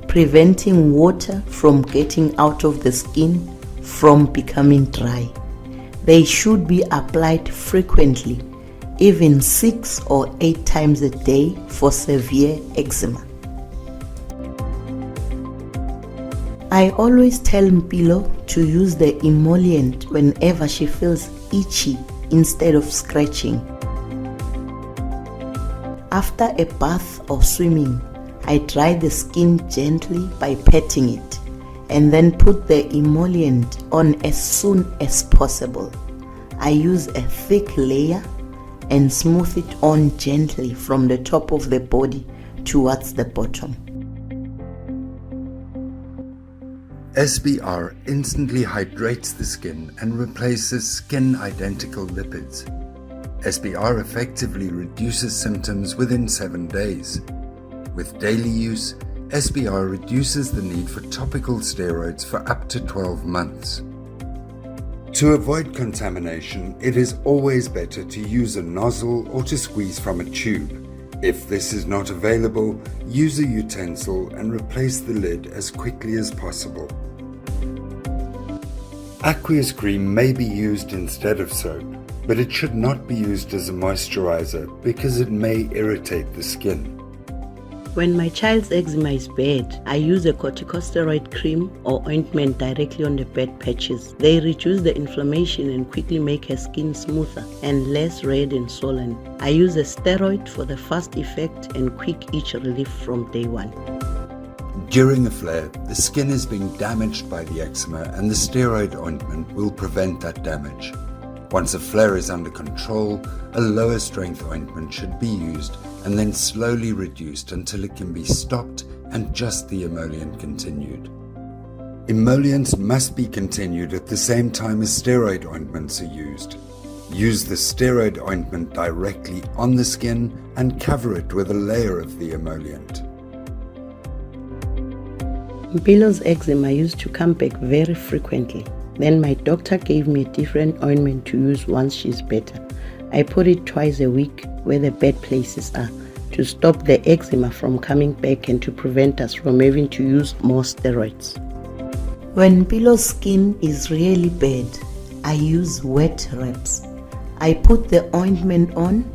preventing water from getting out of the skin, from becoming dry. They should be applied frequently, even 6 or 8 times a day for severe eczema. I always tell Mpilo to use the emollient whenever she feels itchy instead of scratching. After a bath or swimming, I dry the skin gently by patting it and then put the emollient on as soon as possible. I use a thick layer and smooth it on gently from the top of the body towards the bottom. SBR instantly hydrates the skin and replaces skin-identical lipids. SBR effectively reduces symptoms within 7 days. With daily use, SBR reduces the need for topical steroids for up to 12 months. To avoid contamination, it is always better to use a nozzle or to squeeze from a tube. If this is not available, use a utensil and replace the lid as quickly as possible. Aqueous cream may be used instead of soap, but it should not be used as a moisturizer because it may irritate the skin. When my child's eczema is bad, I use a corticosteroid cream or ointment directly on the bad patches. They reduce the inflammation and quickly make her skin smoother and less red and swollen. I use a steroid for the fast effect and quick itch relief from day one. During a flare, the skin is being damaged by the eczema and the steroid ointment will prevent that damage. Once a flare is under control, a lower strength ointment should be used and then slowly reduced until it can be stopped and just the emollient continued. Emollients must be continued at the same time as steroid ointments are used. Use the steroid ointment directly on the skin and cover it with a layer of the emollient. Mpilo's eczema used to come back very frequently. Then my doctor gave me a different ointment to use once she's better. I put it twice a week where the bad places are to stop the eczema from coming back and to prevent us from having to use more steroids. When Mpilo's skin is really bad, I use wet wraps. I put the ointment on,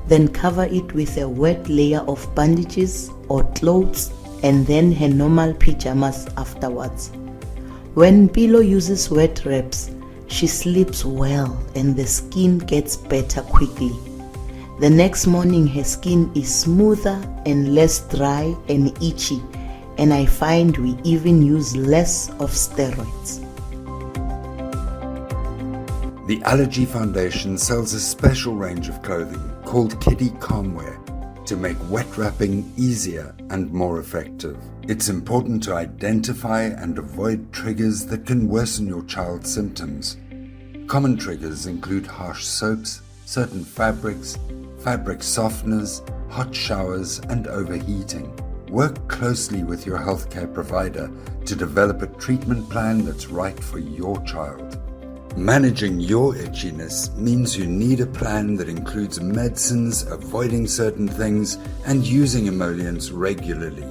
then cover it with a wet layer of bandages or clothes and then her normal pajamas afterwards. When Mpilo uses wet wraps, she sleeps well and the skin gets better quickly. The next morning her skin is smoother and less dry and itchy, and I find we even use less of steroids. The Allergy Foundation sells a special range of clothing called Kiddie Calmwear to make wet wrapping easier and more effective. It's important to identify and avoid triggers that can worsen your child's symptoms. Common triggers include harsh soaps, certain fabrics, fabric softeners, hot showers, and overheating. Work closely with your healthcare provider to develop a treatment plan that's right for your child. Managing your itchiness means you need a plan that includes medicines, avoiding certain things, and using emollients regularly.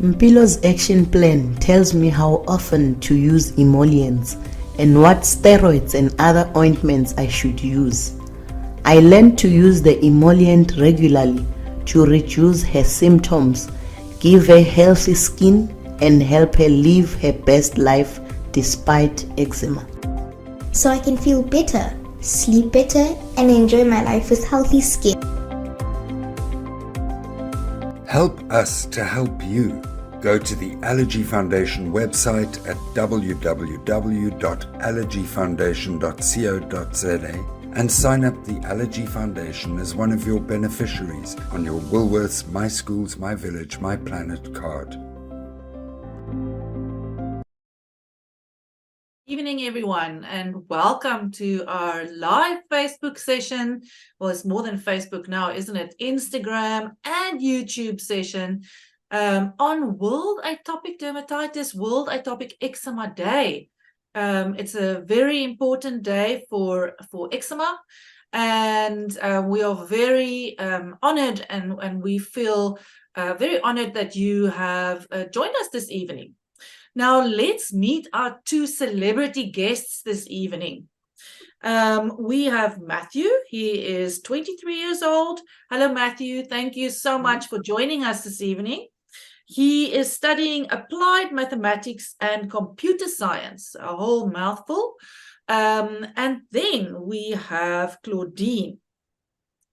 Mpilo's action plan tells me how often to use emollients and what steroids and other ointments I should use. I learned to use the emollient regularly to reduce her symptoms, give her healthy skin, and help her live her best life despite eczema. So I can feel better, sleep better, and enjoy my life with healthy skin. Help us to help you. Go to the Allergy Foundation website at www.allergyfoundation.co.za and sign up the Allergy Foundation as one of your beneficiaries on your Woolworths My Schools, My Village, My Planet card. Evening, everyone, and welcome to our live Facebook session. Well, it's more than Facebook now, isn't it? Instagram and YouTube session on World Atopic Dermatitis, World Atopic Eczema Day. It's a very important day for eczema, and we are very honored and we feel very honored that you have joined us this evening. Now, let's meet our two celebrity guests this evening. We have Matthew. He is 23 years old. Hello, Matthew. Thank you so much for joining us this evening. He is studying applied mathematics and computer science, a whole mouthful. And then we have Claudine.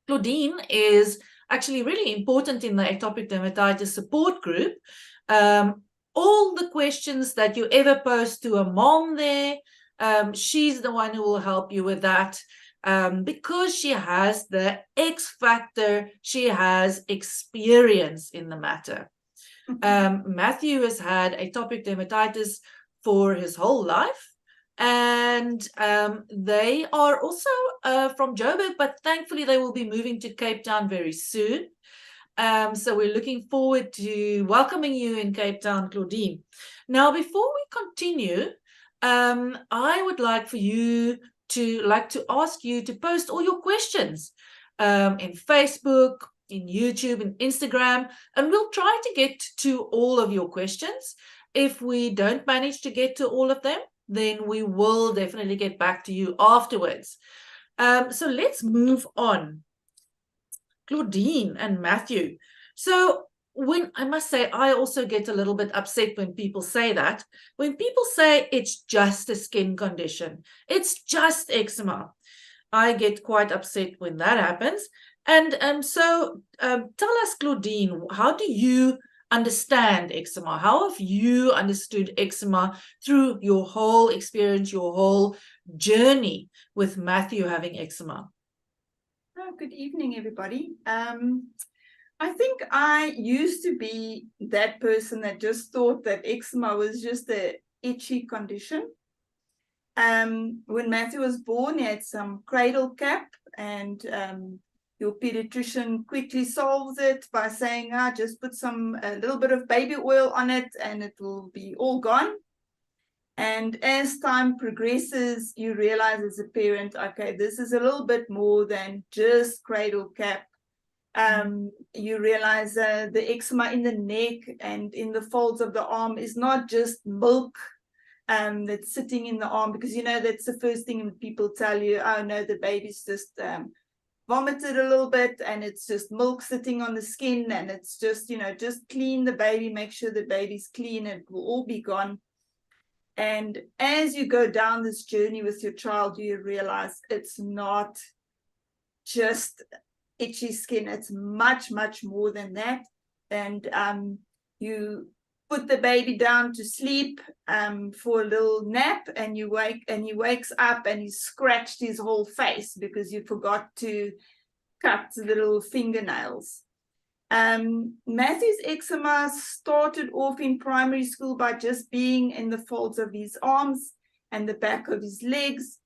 Claudine is actually really important in the atopic dermatitis support group. All the questions that you ever post to a mom there, she's the one who will help you with that, because she has the X factor, she has experience in the matter. Matthew has had atopic dermatitis for his whole life, and they are also from Joburg, but thankfully they will be moving to Cape Town very soon. So we're looking forward to welcoming you in Cape Town, Claudine. Now, before we continue, I would like to ask you to post all your questions in Facebook, in YouTube, and Instagram, and we'll try to get to all of your questions. If we don't manage to get to all of them, then we will definitely get back to you afterwards. So let's move on. Claudine and Matthew. So I must say, I also get a little bit upset when people say that. When people say it's just a skin condition, it's just eczema, I get quite upset when that happens. And so tell us, Claudine, how do you understand eczema? How have you understood eczema through your whole experience, your whole journey with Matthew having eczema? Oh, good evening, everybody. I think I used to be that person that just thought that eczema was just an itchy condition. When Matthew was born, he had some cradle cap, and your pediatrician quickly solves it by saying, just put a little bit of baby oil on it and it will be all gone. And as time progresses, you realize as a parent, okay, this is a little bit more than just cradle cap. You realize the eczema in the neck and in the folds of the arm is not just milk that's sitting in the arm, because that's the first thing people tell you, oh no, the baby's just vomited a little bit and it's just milk sitting on the skin, and it's just just clean the baby, make sure the baby's clean, it will all be gone. And as you go down this journey with your child, you realize it's not just itchy skin, it's much, much more than that. And you put the baby down to sleep for a little nap, and he wakes up and he's scratched his whole face because you forgot to cut the little fingernails. Matthew's eczema started off in primary school by just being in the folds of his arms and the back of his legs.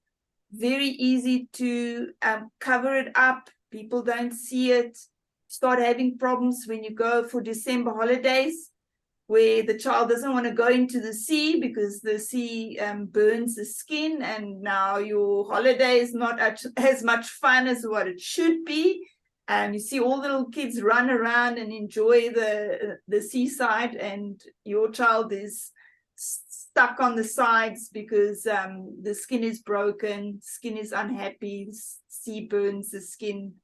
Very easy to cover it up. People don't see it. Start having problems when you go for December holidays, where the child doesn't want to go into the sea because the sea burns the skin, and now your holiday is not as much fun as what it should be. You see all the little kids run around and enjoy the seaside, and your child is stuck on the sides because the skin is broken, skin is unhappy, sea burns the skin.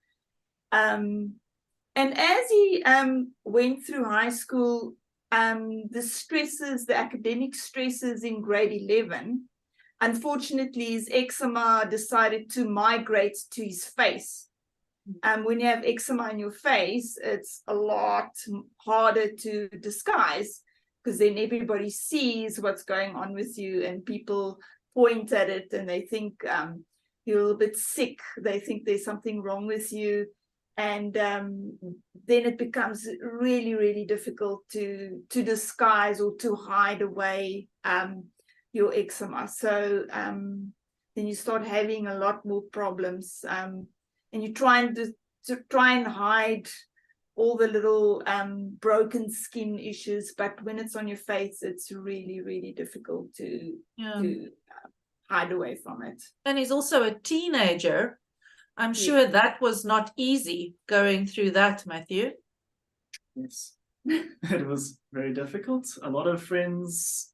And as he went through high school, the academic stresses in grade 11, unfortunately, his eczema decided to migrate to his face. When you have eczema in your face, it's a lot harder to disguise, because then everybody sees what's going on with you, and people point at it and they think you're a little bit sick. They think there's something wrong with you. And then it becomes really, really difficult to disguise or to hide away your eczema. So then you start having a lot more problems. And you try and hide all the little broken skin issues, but when it's on your face, it's really, really difficult to hide away from it. And he's also a teenager. I'm sure that was not easy going through that, Matthew. Yes. It was very difficult. A lot of friends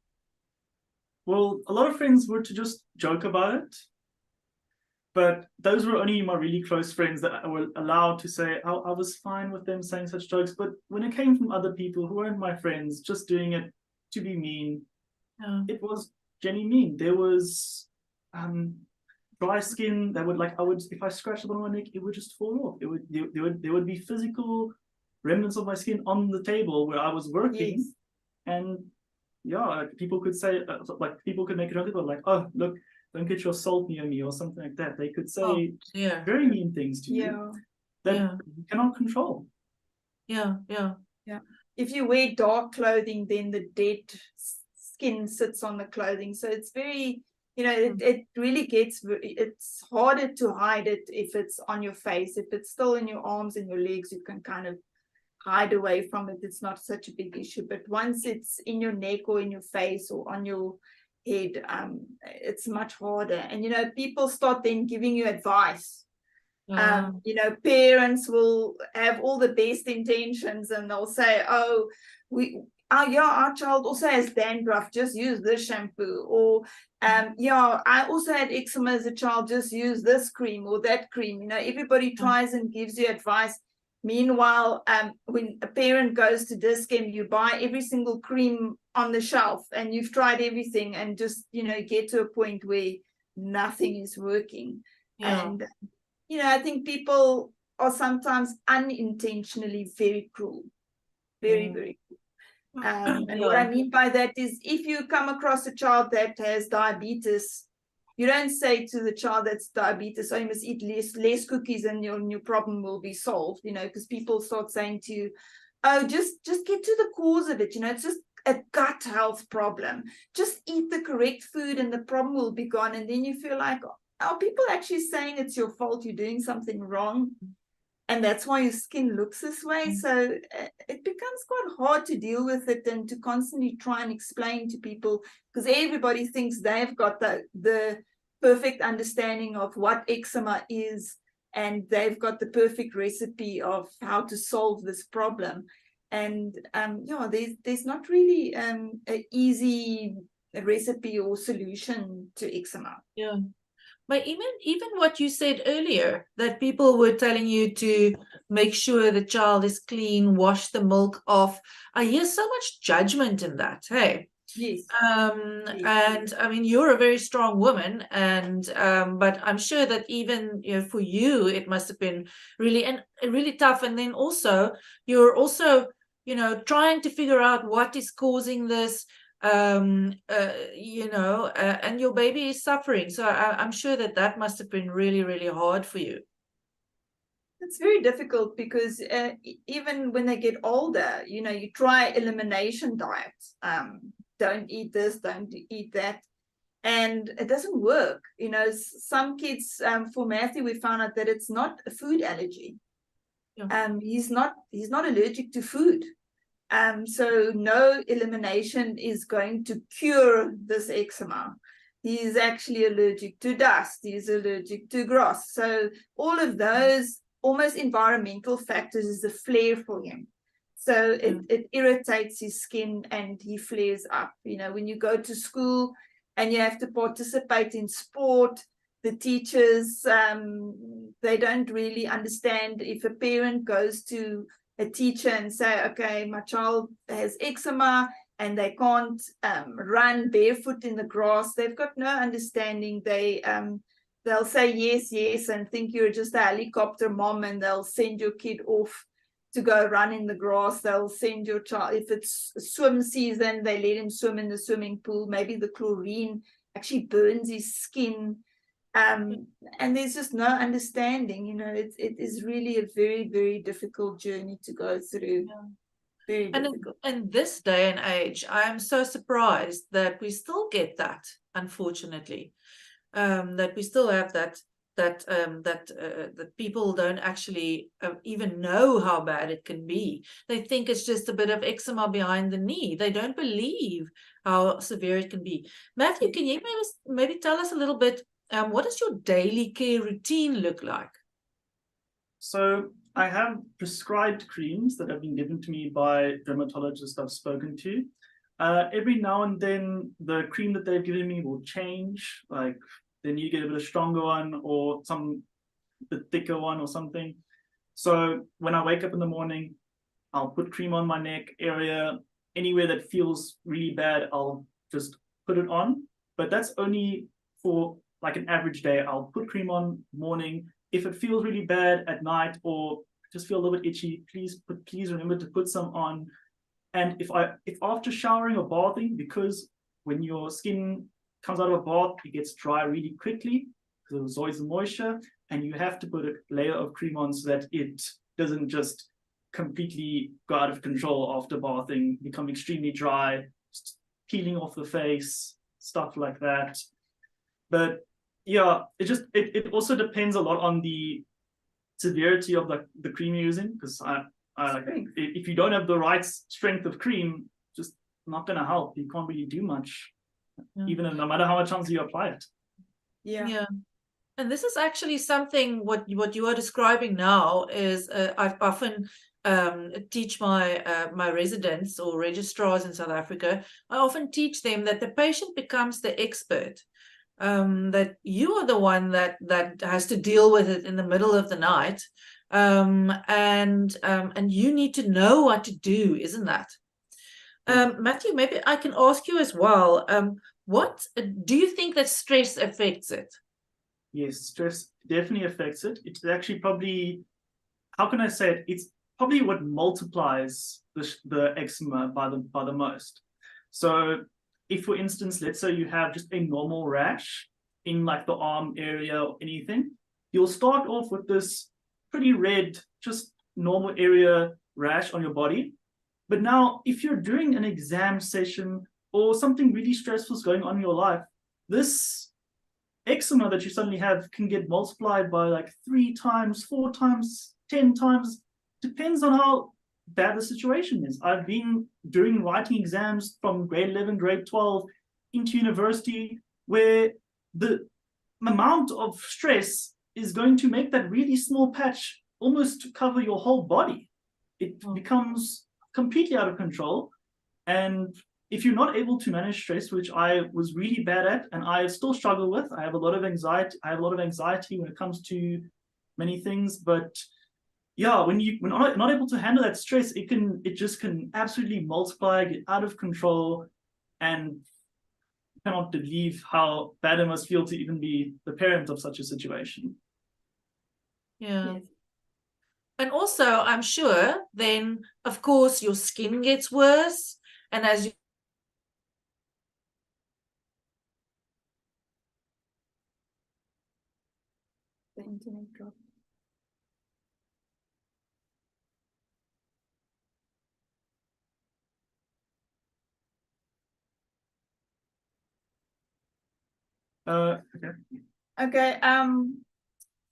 were to just joke about it. But those were only my really close friends that I were allowed to say, I was fine with them saying such jokes. But when it came from other people who weren't my friends, just doing it to be mean, it was genuinely mean. There was dry skin that would if I scratched it on my neck, it would just fall off. There would be physical remnants of my skin on the table where I was working. Yes. And yeah, people could say, people could make a joke about like, oh, look, don't get your salt near me or something like that. They could say very mean things to you that you cannot control. Yeah. If you wear dark clothing, then the dead skin sits on the clothing. So it's very, it really it's harder to hide it if it's on your face. If it's still in your arms and your legs, you can kind of hide away from it. It's not such a big issue. But once it's in your neck or in your face or on your head, it's much harder. And people start then giving you advice. Parents will have all the best intentions and they'll say, our child also has dandruff, just use this shampoo, or I also had eczema as a child, just use this cream or that cream. Everybody tries and gives you advice. Meanwhile, when a parent goes to Discom, you buy every single cream on the shelf and you've tried everything and just, get to a point where nothing is working. And, I think people are sometimes unintentionally very cruel, very, very cruel. And what I mean by that is if you come across a child that has diabetes, you don't say to the child that's diabetes, you must eat less cookies and your problem will be solved, because people start saying to you, just get to the cause of it. It's just a gut health problem. Just eat the correct food and the problem will be gone. And then you feel like, are people actually saying it's your fault, you're doing something wrong? And that's why your skin looks this way. So it becomes quite hard to deal with it and to constantly try and explain to people, because everybody thinks they've got the perfect understanding of what eczema is, and they've got the perfect recipe of how to solve this problem. And there's not really an easy recipe or solution to eczema. Yeah. But even what you said earlier, that people were telling you to make sure the child is clean, wash the milk off. I hear so much judgment in that. Hey. Yes. And I mean, you're a very strong woman, and but I'm sure that even for you, it must have been really tough. And then also, you're also trying to figure out what is causing this. And your baby is suffering, so I'm sure that must have been really, really hard for you. It's very difficult because even when they get older, you try elimination diets. Don't eat this, don't eat that, and it doesn't work. Some kids, for Matthew, we found out that it's not a food allergy. He's not allergic to food. So no elimination is going to cure this eczema. He is actually allergic to dust. He's allergic to grass. So all of those almost environmental factors is a flare for him. So it irritates his skin and he flares up. When you go to school and you have to participate in sport, the teachers, they don't really understand. If a parent goes to a teacher and say, okay, my child has eczema and they can't run barefoot in the grass, they've got no understanding. They'll say yes and think you're just a helicopter mom, and they'll send your kid off to go run in the grass. They'll send your child, if it's swim season, they let him swim in the swimming pool. Maybe the chlorine actually burns his skin. And there's just no understanding. It is really a very, very difficult journey to go through. Very difficult. In this day and age, I am so surprised that we still get that, unfortunately, that we still have that people don't actually even know how bad it can be. They think it's just a bit of eczema behind the knee. They don't believe how severe it can be. Matthew, can you maybe tell us a little bit, what does your daily care routine look like? So I have prescribed creams that have been given to me by dermatologists I've spoken to. Every now and then, the cream that they've given me will change. Like, then you get a bit of stronger one or some bit thicker one or something. So when I wake up in the morning, I'll put cream on my neck area. Anywhere that feels really bad, I'll just put it on. But that's only for like an average day. I'll put cream on morning. If it feels really bad at night or just feel a little bit itchy, please remember to put some on. And if after showering or bathing, because when your skin comes out of a bath, it gets dry really quickly because it absorbs the moisture, and you have to put a layer of cream on so that it doesn't just completely go out of control after bathing, become extremely dry, peeling off the face, stuff like that. But yeah, it also depends a lot on the severity of the cream you're using, because if you don't have the right strength of cream, just not going to help. You can't really do much, even no matter how much times you apply it. Yeah. And this is actually something what you are describing now is I've often teach my residents or registrars in South Africa. I often teach them that the patient becomes the expert. That you are the one that has to deal with it in the middle of the night, and you need to know what to do, isn't that? Matthew, maybe I can ask you as well. What do you think that stress affects it? Yes, stress definitely affects it. It's actually probably, how can I say it? It's probably what multiplies the eczema by the most. So if, for instance, let's say you have just a normal rash in like the arm area or anything, you'll start off with this pretty red, just normal area rash on your body. But now if you're doing an exam session or something really stressful is going on in your life, this eczema that you suddenly have can get multiplied by like 3 times, 4 times, 10 times, depends on how bad the situation is. I've been doing writing exams from grade 11, grade 12 into university where the amount of stress is going to make that really small patch almost to cover your whole body. It becomes completely out of control. And if you're not able to manage stress, which I was really bad at, and I still struggle with, I have a lot of anxiety when it comes to many things. But yeah, when you're not able to handle that stress, it just can absolutely multiply, get out of control, and I cannot believe how bad it must feel to even be the parent of such a situation. Yeah. Yes. And also, I'm sure then, of course, your skin gets worse, and as you The internet dropped. Okay.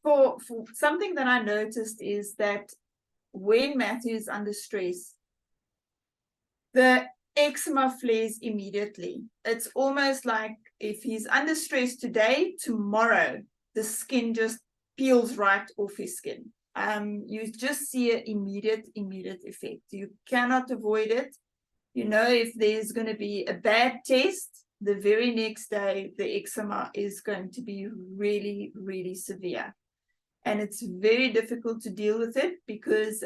For something that I noticed is that when Matthew is under stress, the eczema flares immediately. It's almost like if he's under stress today, tomorrow the skin just peels right off his skin. You just see an immediate effect. You cannot avoid it. You know, if there's going to be a bad test, the very next day, the eczema is going to be really, really severe. And it's very difficult to deal with it because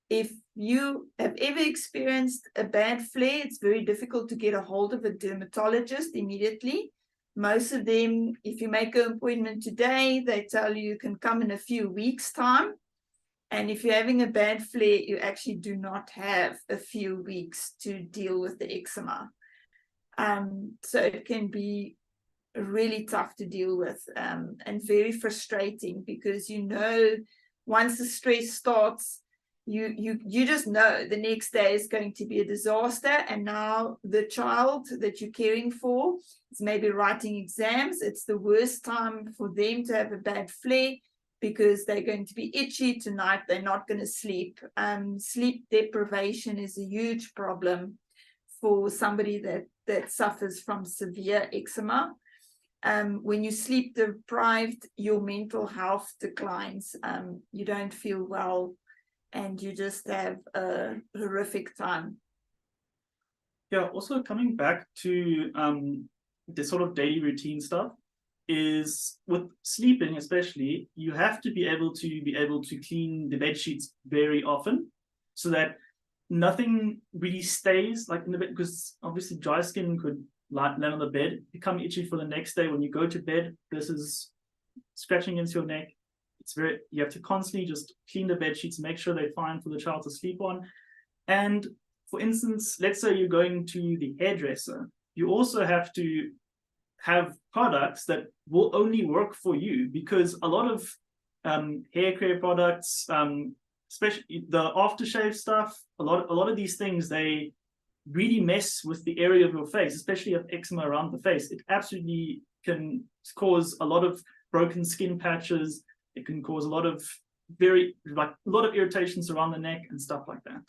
if you have ever experienced a bad flare, it's very difficult to get a hold of a dermatologist immediately. Most of them, if you make an appointment today, they tell you can come in a few weeks' time. And if you're having a bad flare, you actually do not have a few weeks to deal with the eczema. So it can be really tough to deal with and very frustrating because, you know, once the stress starts, you just know the next day is going to be a disaster. And now the child that you're caring for is maybe writing exams. It's the worst time for them to have a bad flare because they're going to be itchy tonight. They're not going to sleep. Sleep deprivation is a huge problem for somebody that suffers from severe eczema. when you sleep deprived, your mental health declines. You don't feel well, and you just have a horrific time. Yeah, also coming back to the sort of daily routine stuff, is with sleeping especially, you have to be able to clean the bed sheets very often, so that nothing really stays like in the bed, because obviously dry skin could land on the bed, become itchy for the next day when you go to bed. This is scratching into your neck. You have to constantly just clean the bed sheets, make sure they're fine for the child to sleep on. And for instance, let's say you're going to the hairdresser, you also have to have products that will only work for you, because a lot of hair care products, especially the aftershave stuff, a lot of these things, they really mess with the area of your face, especially if eczema around the face. It absolutely can cause a lot of broken skin patches. It can cause a lot of irritations around the neck and stuff like that.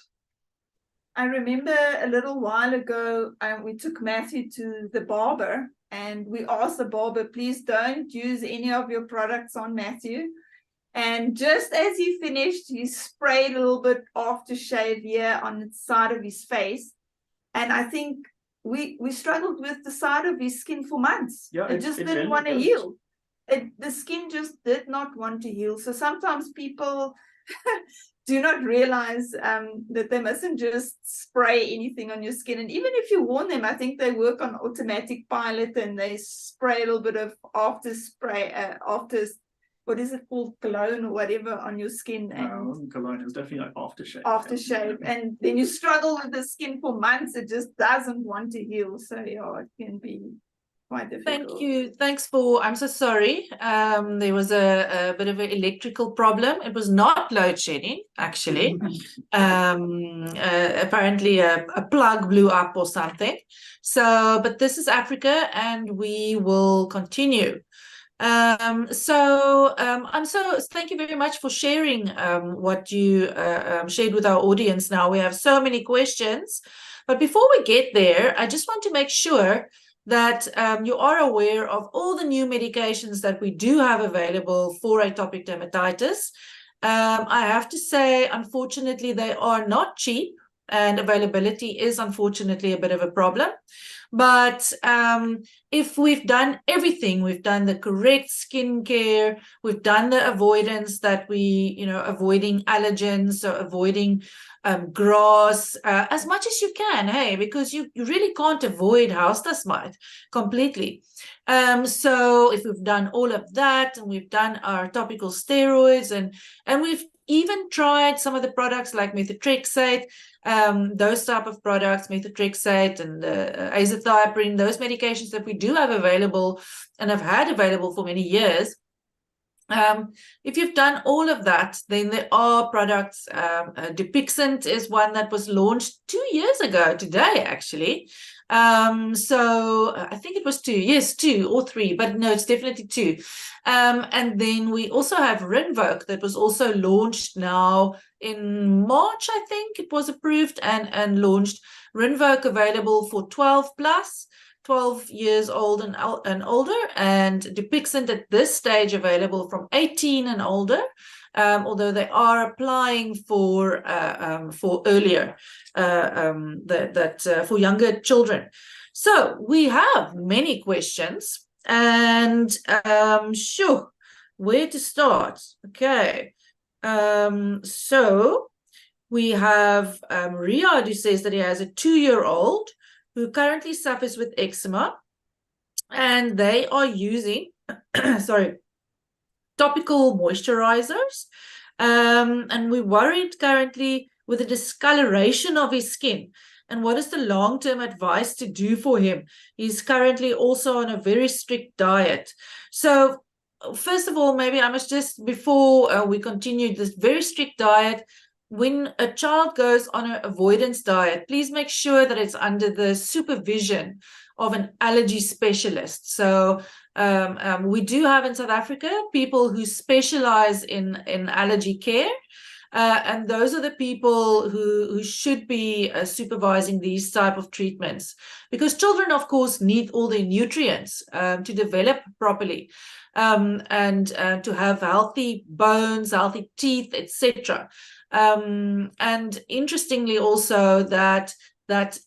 I remember a little while ago, we took Matthew to the barber, and we asked the barber, please don't use any of your products on Matthew. And just as he finished, he sprayed a little bit aftershave here on the side of his face. And I think we struggled with the side of his skin for months. Yeah, it just didn't want to heal. The skin just did not want to heal. So sometimes people do not realize that they mustn't just spray anything on your skin. And even if you warn them, I think they work on automatic pilot, and they spray a little bit of what is it called, cologne or whatever, on your skin. And cologne is definitely like aftershave. Aftershave, yeah. And then you struggle with the skin for months. It just doesn't want to heal. So yeah, it can be quite difficult. Thank you. I'm so sorry. There was a bit of an electrical problem. It was not load shedding, actually. Apparently a plug blew up or something. So, but this is Africa, and we will continue. Thank you very much for sharing what you shared with our audience. Now we have so many questions, but before we get there, I just want to make sure that you are aware of all the new medications that we do have available for atopic dermatitis. I have to say, unfortunately, they are not cheap, and availability is unfortunately a bit of a problem. But if we've done everything, we've done the correct skincare, we've done the avoidance that avoiding allergens, so avoiding grass as much as you can, hey, because you really can't avoid house dust mite completely. So if we've done all of that, and we've done our topical steroids, and we've even tried some of the products like methotrexate, those type of products, methotrexate and azathioprine, those medications that we do have available and have had available for many years. If you've done all of that, then there are products. Dupixent is one that was launched 2 years ago today, actually. So I think it was 2 or 3, but no, it's definitely 2. And then we also have Rinvoq that was also launched now in March. I think it was approved and launched. Rinvoq available for 12 years old and older, and Dupixent at this stage available from 18 and older, although they are applying for earlier, for younger children. So we have many questions, and sure, where to start? Okay, so we have Riyadh, who says that he has a 2-year-old who currently suffers with eczema, and they are using topical moisturizers, and we're worried currently with the discoloration of his skin. And what is the long-term advice to do for him? He's currently also on a very strict diet. So first of all, maybe I must just, before we continue, this very strict diet, when a child goes on an avoidance diet, please make sure that it's under the supervision of an allergy specialist. So we do have in South Africa people who specialize in allergy care. And those are the people who should be supervising these type of treatments, because children, of course, need all the nutrients to develop properly, and to have healthy bones, healthy teeth, etc. And interestingly also that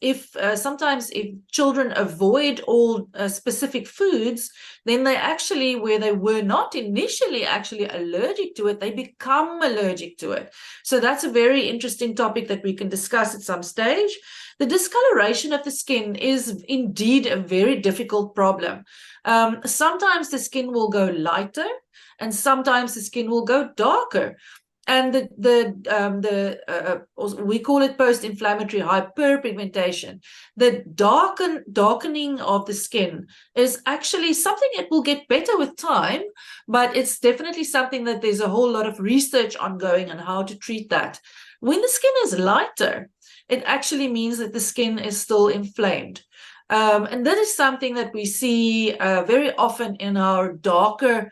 if sometimes if children avoid all specific foods, then they actually, where they were not initially actually allergic to it, they become allergic to it. So that's a very interesting topic that we can discuss at some stage. The discoloration of the skin is indeed a very difficult problem. Sometimes the skin will go lighter, and sometimes the skin will go darker. And we call it post-inflammatory hyperpigmentation. The darkening of the skin is actually something that will get better with time, but it's definitely something that there's a whole lot of research ongoing on how to treat that. When the skin is lighter, it actually means that the skin is still inflamed. And that is something that we see very often in our darker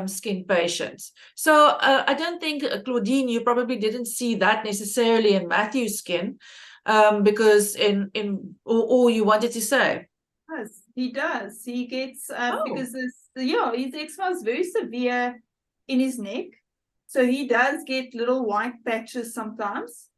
skin patients. So I don't think, Claudine, you probably didn't see that necessarily in Matthew's skin, because or you wanted to say? Yes, he does. He gets, because his eczema is very severe in his neck. So he does get little white patches sometimes.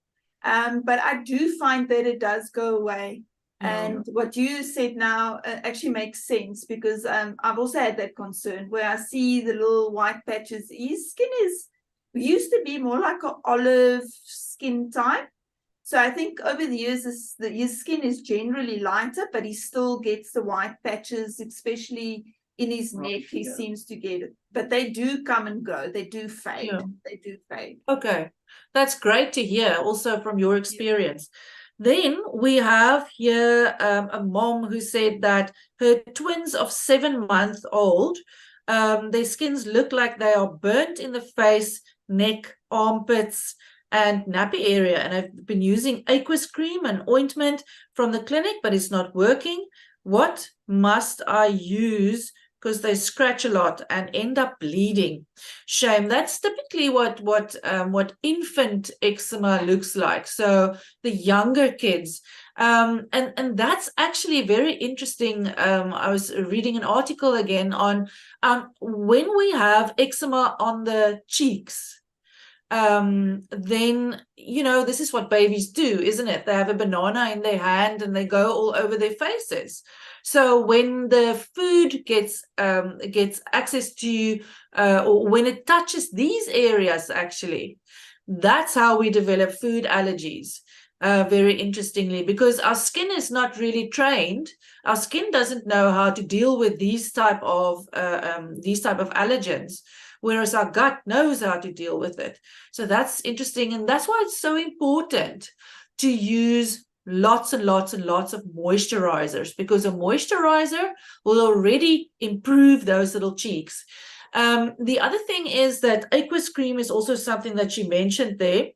But I do find that it does go away. And what you said now actually makes sense, because I've also had that concern where I see the little white patches. His skin used to be more like an olive skin type. So I think over the years, his skin is generally lighter, but he still gets the white patches, especially in his neck. He seems to get it. But they do come and go. They do fade. Yeah. They do fade. Okay. That's great to hear also from your experience. Then we have here a mom who said that her twins of 7 months old, their skins look like they are burnt in the face, neck, armpits, and nappy area. And I've been using aqueous cream and ointment from the clinic, but it's not working. What must I use? Because they scratch a lot and end up bleeding. Shame. That's typically what infant eczema looks like. So the younger kids, and that's actually very interesting. I was reading an article again on when we have eczema on the cheeks. Then this is what babies do, isn't it? They have a banana in their hand and they go all over their faces. So when the food gets access to, or when it touches these areas, actually, that's how we develop food allergies. Very interestingly, because our skin is not really trained. Our skin doesn't know how to deal with these type of allergens, whereas our gut knows how to deal with it. So that's interesting, and that's why it's so important to use lots and lots and lots of moisturizers, because a moisturizer will already improve those little cheeks. The other thing is that aqueous cream is also something that she mentioned there.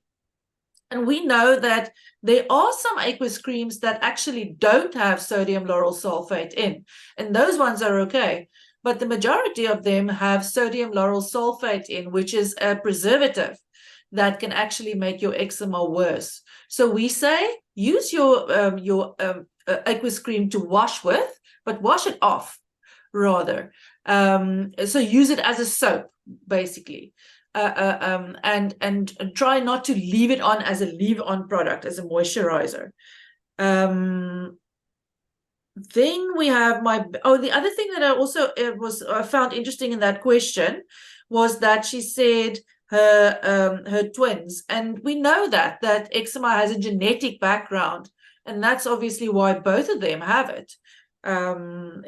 And we know that there are some aqueous creams that actually don't have sodium lauryl sulfate in, and those ones are okay. But the majority of them have sodium lauryl sulfate in, which is a preservative that can actually make your eczema worse. So we say use your aqueous cream to wash with, but wash it off rather. So use it as a soap, basically. And try not to leave it on as a leave-on product, as a moisturizer. Then we have the other thing that I also found interesting in that question was that she said her twins, and we know that eczema has a genetic background, and that's obviously why both of them have it.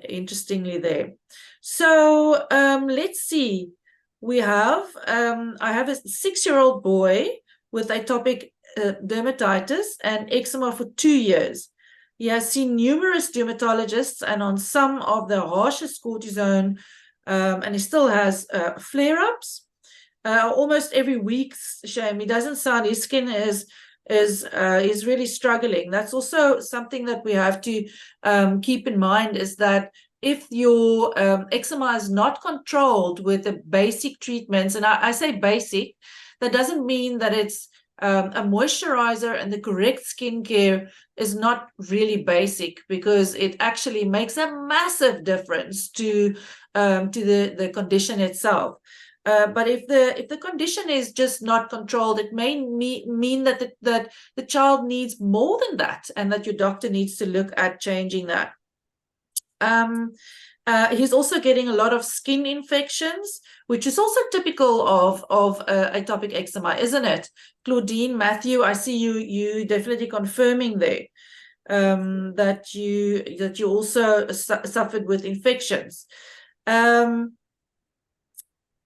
Interestingly there. So let's see. We have I have a 6-year-old boy with atopic dermatitis and eczema for 2 years. He has seen numerous dermatologists and on some of the harshest cortisone, and he still has flare-ups almost every week. Shame, he doesn't sound, his skin is really struggling. That's also something that we have to keep in mind, is that if your eczema is not controlled with the basic treatments, and I say basic, that doesn't mean that it's a moisturizer, and the correct skincare is not really basic, because it actually makes a massive difference to the condition itself. But if the condition is just not controlled, it may mean that the child needs more than that, and that your doctor needs to look at changing that. He's also getting a lot of skin infections, which is also typical of atopic eczema, isn't it? Claudine, Matthew, I see you definitely confirming there that you also suffered with infections.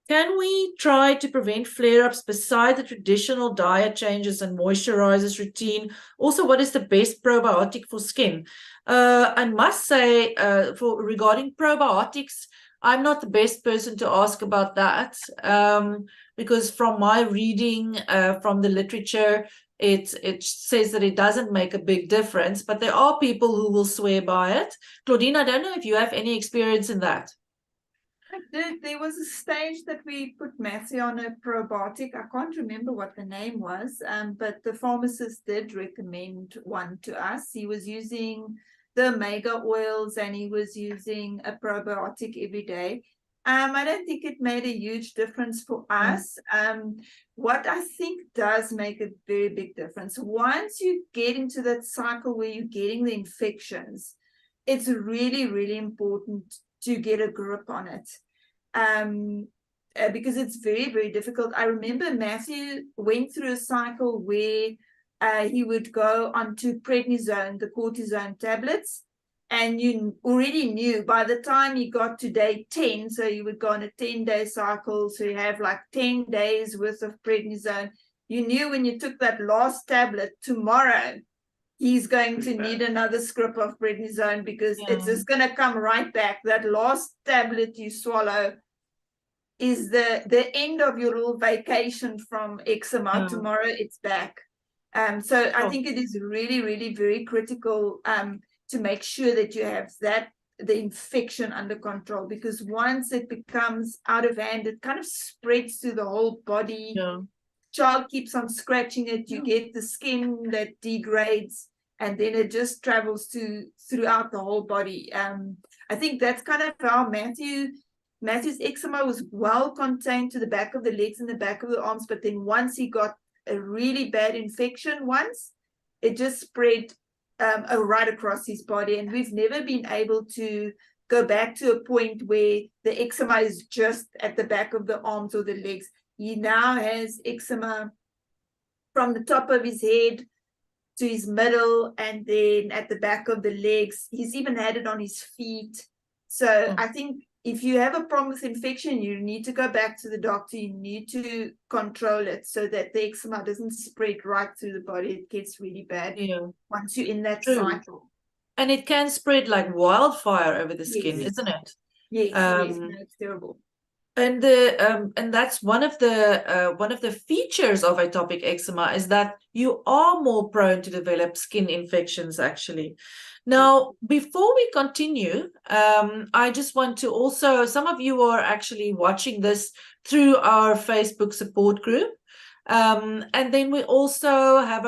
Can we try to prevent flare-ups beside the traditional diet changes and moisturizers routine? Also, what is the best probiotic for skin? I must say, regarding probiotics, I'm not the best person to ask about that, because from my reading from the literature, it says that it doesn't make a big difference, but there are people who will swear by it. Claudine, I don't know if you have any experience in that. There was a stage that we put Matthew on a probiotic. I can't remember what the name was, but the pharmacist did recommend one to us. He was using the omega oils, and he was using a probiotic every day. I don't think it made a huge difference for us. What I think does make a very big difference, once you get into that cycle where you're getting the infections, it's really, really important to get a grip on it, because it's very, very difficult. I remember Matthew went through a cycle where he would go onto prednisone, the cortisone tablets, and you already knew by the time he got to day 10, so you would go on a 10-day cycle, so you have like 10 days worth of prednisone. You knew when you took that last tablet, tomorrow he's going to need another script of prednisone, because it's just going to come right back. That last tablet you swallow is the end of your little vacation from eczema. Tomorrow it's back. So I think it is really, really very critical to make sure that you have the infection under control, because once it becomes out of hand, it kind of spreads to the whole body. Child keeps on scratching it, you get the skin that degrades, and then it just travels throughout the whole body. I think that's kind of how Matthew's eczema was well contained to the back of the legs and the back of the arms, but then once he got a really bad infection it just spread right across his body, and we've never been able to go back to a point where the eczema is just at the back of the arms or the legs. He now has eczema from the top of his head to his middle, and then at the back of the legs. He's even had it on his feet. So I think if you have a problem with infection, you need to go back to the doctor. You need to control it so that the eczema doesn't spread right through the body. It gets really bad once you're in that cycle. And it can spread like wildfire over the skin, isn't it? Yes, it's terrible. And that's one of the features of atopic eczema, is that you are more prone to develop skin infections, actually. Now, before we continue, I just want to also, some of you are actually watching this through our Facebook support group. And then we also have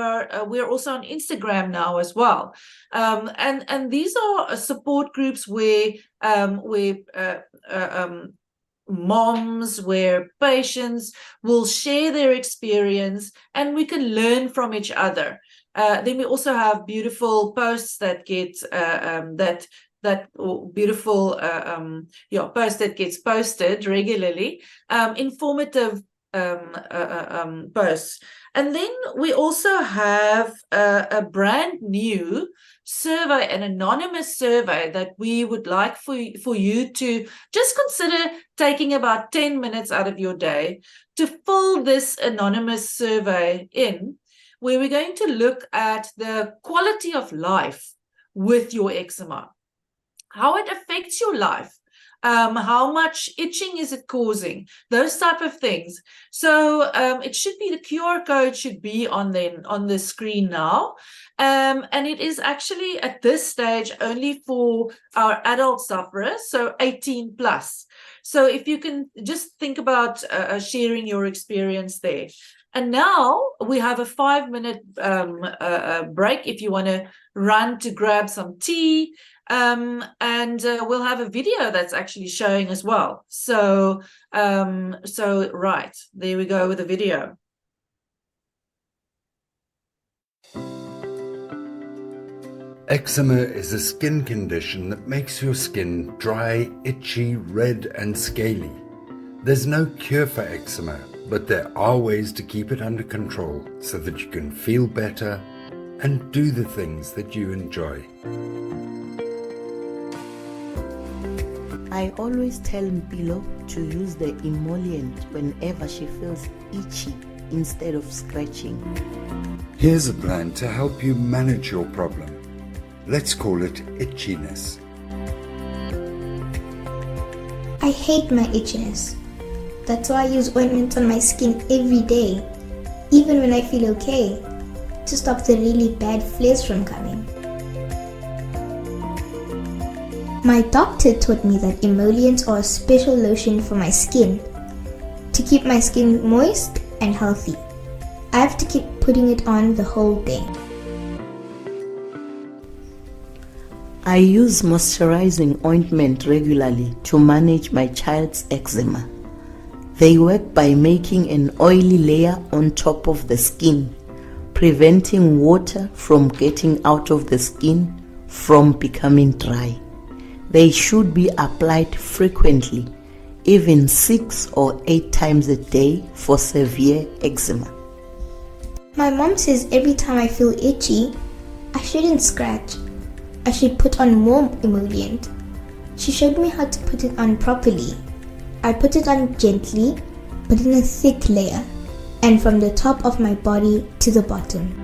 we're also on Instagram now as well. And these are support groups where moms, where patients will share their experience, and we can learn from each other. Then we also have beautiful posts that get post that gets posted regularly, informative posts. And then we also have a brand new survey, an anonymous survey, that we would like for you to just consider taking about 10 minutes out of your day to fill this anonymous survey in, where we're going to look at the quality of life with your eczema, how it affects your life, how much itching is it causing, those type of things. So it should be, the QR code should be on the screen now, and it is actually at this stage only for our adult sufferers, so 18 plus. So if you can just think about sharing your experience there. And now we have a 5-minute break if you want to run to grab some tea. And we'll have a video that's actually showing as well. So right, there we go with the video. Eczema is a skin condition that makes your skin dry, itchy, red and scaly. There's no cure for eczema, but there are ways to keep it under control so that you can feel better and do the things that you enjoy. I always tell Mpilo to use the emollient whenever she feels itchy instead of scratching. Here's a plan to help you manage your problem. Let's call it itchiness. I hate my itchiness. That's why I use ointment on my skin every day, even when I feel okay, to stop the really bad flares from coming. My doctor taught me that emollients are a special lotion for my skin, to keep my skin moist and healthy. I have to keep putting it on the whole day. I use moisturizing ointment regularly to manage my child's eczema. They work by making an oily layer on top of the skin, preventing water from getting out of the skin from becoming dry. They should be applied frequently, even 6 or 8 times a day for severe eczema. My mom says every time I feel itchy, I shouldn't scratch. I should put on more emollient. She showed me how to put it on properly. I put it on gently, but in a thick layer, and from the top of my body to the bottom.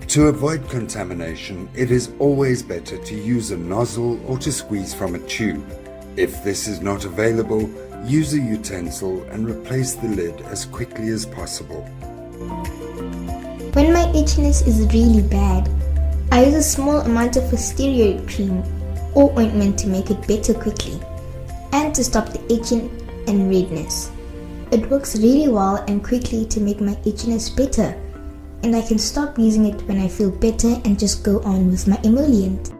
To avoid contamination, it is always better to use a nozzle or to squeeze from a tube. If this is not available, use a utensil and replace the lid as quickly as possible. When my itchiness is really bad, I use a small amount of steroid cream or ointment to make it better quickly and to stop the itching and redness. It works really well and quickly to make my itchiness better, and I can stop using it when I feel better and just go on with my emollient.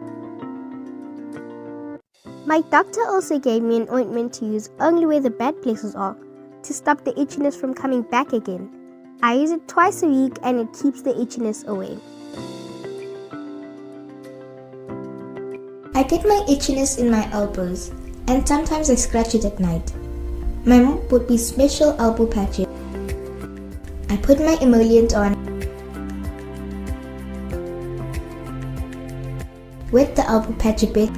My doctor also gave me an ointment to use only where the bad places are, to stop the itchiness from coming back again. I use it twice a week and it keeps the itchiness away. I get my itchiness in my elbows, and sometimes I scratch it at night. My mom bought me special elbow patches. I put my emollient on, wet the elbow patch a bit,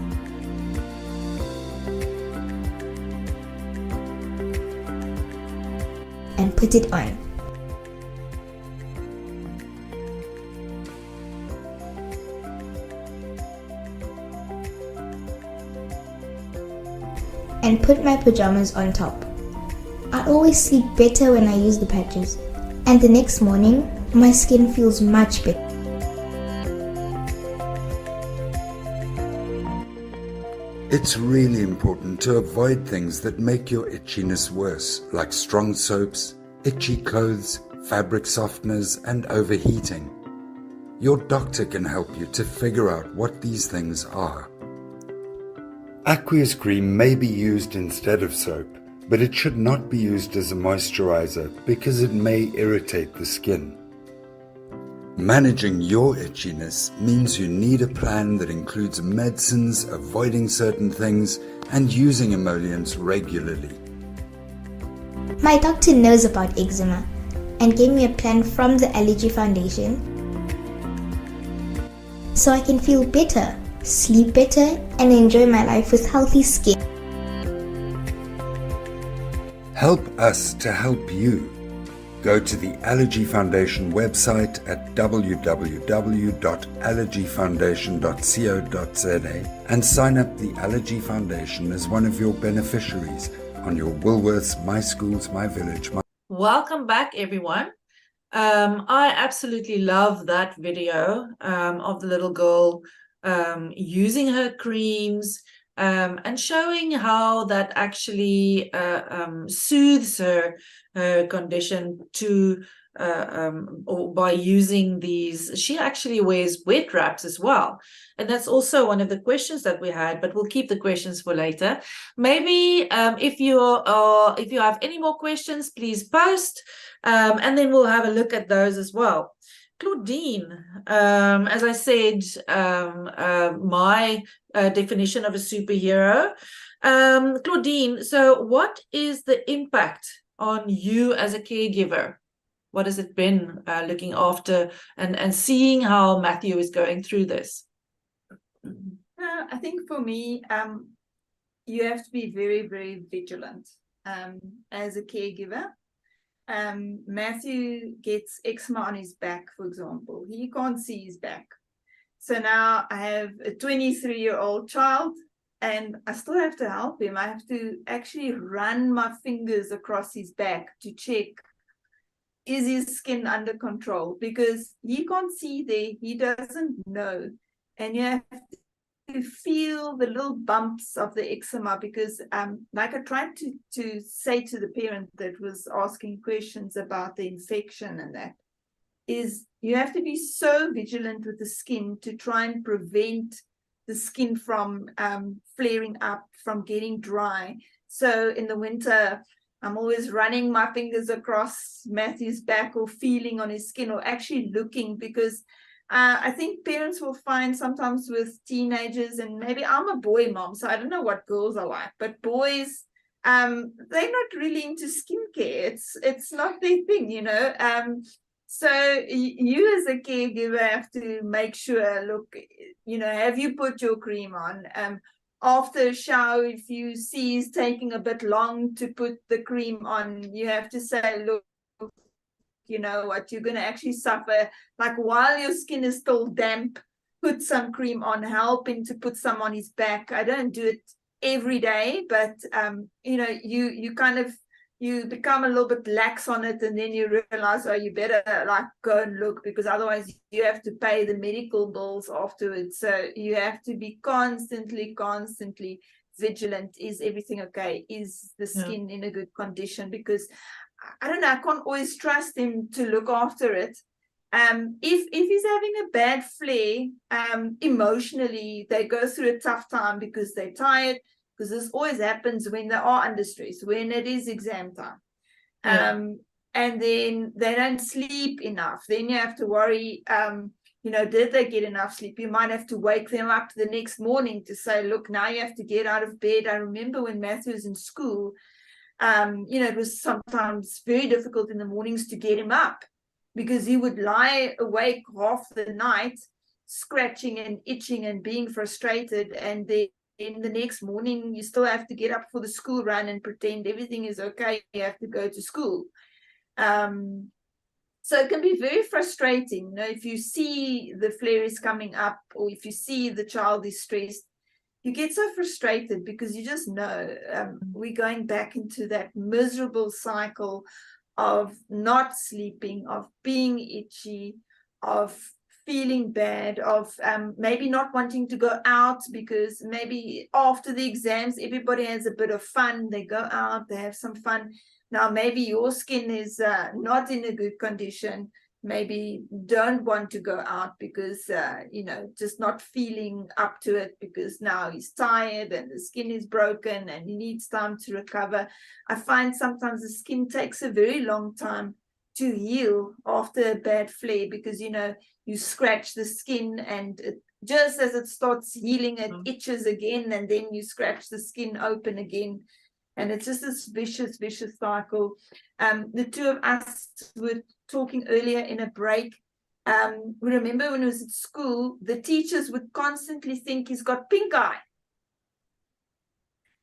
and put it on. And put my pajamas on top. I always sleep better when I use the patches, and the next morning my skin feels much better. It's really important to avoid things that make your itchiness worse, like strong soaps, itchy clothes, fabric softeners, and overheating. Your doctor can help you to figure out what these things are. Aqueous cream may be used instead of soap, but it should not be used as a moisturizer because it may irritate the skin. Managing your itchiness means you need a plan that includes medicines, avoiding certain things, and using emollients regularly. My doctor knows about eczema and gave me a plan from the Allergy Foundation so I can feel better, sleep better, and enjoy my life with healthy skin. Help us to help you. Go to the Allergy Foundation website at www.allergyfoundation.co.za and sign up the Allergy Foundation as one of your beneficiaries on your Woolworths, My Schools, My Village. Welcome back, everyone. I absolutely love that video of the little girl using her creams, and showing how that actually soothes her condition or by using these. She actually wears wet wraps as well. And that's also one of the questions that we had, but we'll keep the questions for later. Maybe if you have any more questions, please post, and then we'll have a look at those as well. Claudine, as I said, my definition of a superhero. Claudine, so what is the impact on you as a caregiver? What has it been looking after and seeing how Matthew is going through this? I think for me, you have to be very, very vigilant as a caregiver. Matthew gets eczema on his back, for example. He can't see his back. So now I have a 23-year-old child, and I still have to help him. I have to actually run my fingers across his back to check, is his skin under control? Because he can't see there, he doesn't know. And you have to feel the little bumps of the eczema, because like I tried to say to the parent that was asking questions about the infection, and that is, you have to be so vigilant with the skin to try and prevent the skin from flaring up, from getting dry. So in the winter, I'm always running my fingers across Matthew's back, or feeling on his skin, or actually looking, because I think parents will find sometimes with teenagers, and maybe I'm a boy mom, so I don't know what girls are like, but boys, they're not really into skincare. It's not their thing, you know. So you as a caregiver have to make sure, look, you know, have you put your cream on? After a shower, if you see he's taking a bit long to put the cream on, you have to say, look, you know what, you're going to actually suffer. Like, while your skin is still damp, put some cream on, help him to put some on his back. I don't do it every day, but you know, you kind of, you become a little bit lax on it, and then you realize, oh, you better like go and look, because otherwise you have to pay the medical bills afterwards. So you have to be constantly vigilant. Is everything okay? Is the skin in a good condition? Because I don't know, I can't always trust him to look after it. If he's having a bad flare, emotionally, they go through a tough time because they're tired, because this always happens when they are under stress, when it is exam time. And then they don't sleep enough. Then you have to worry, you know, did they get enough sleep? You might have to wake them up the next morning to say, look, now you have to get out of bed. I remember when Matthew was in school, you know, it was sometimes very difficult in the mornings to get him up, because he would lie awake half the night, scratching and itching and being frustrated. And then in the next morning, you still have to get up for the school run and pretend everything is okay. You have to go to school. So it can be very frustrating, you know, if you see the flare is coming up, or if you see the child is stressed. You get so frustrated, because you just know we're going back into that miserable cycle of not sleeping, of being itchy, of feeling bad, of maybe not wanting to go out, because maybe after the exams, everybody has a bit of fun. They go out, they have some fun. Now, maybe your skin is not in a good condition. Maybe don't want to go out because, you know, just not feeling up to it, because now he's tired and the skin is broken and he needs time to recover. I find sometimes the skin takes a very long time to heal after a bad flare, because, you know, you scratch the skin, and just as it starts healing, it itches again, and then you scratch the skin open again. And it's just this vicious cycle. The two of us were talking earlier in a break. We remember when he was at school, the teachers would constantly think he's got pink eye,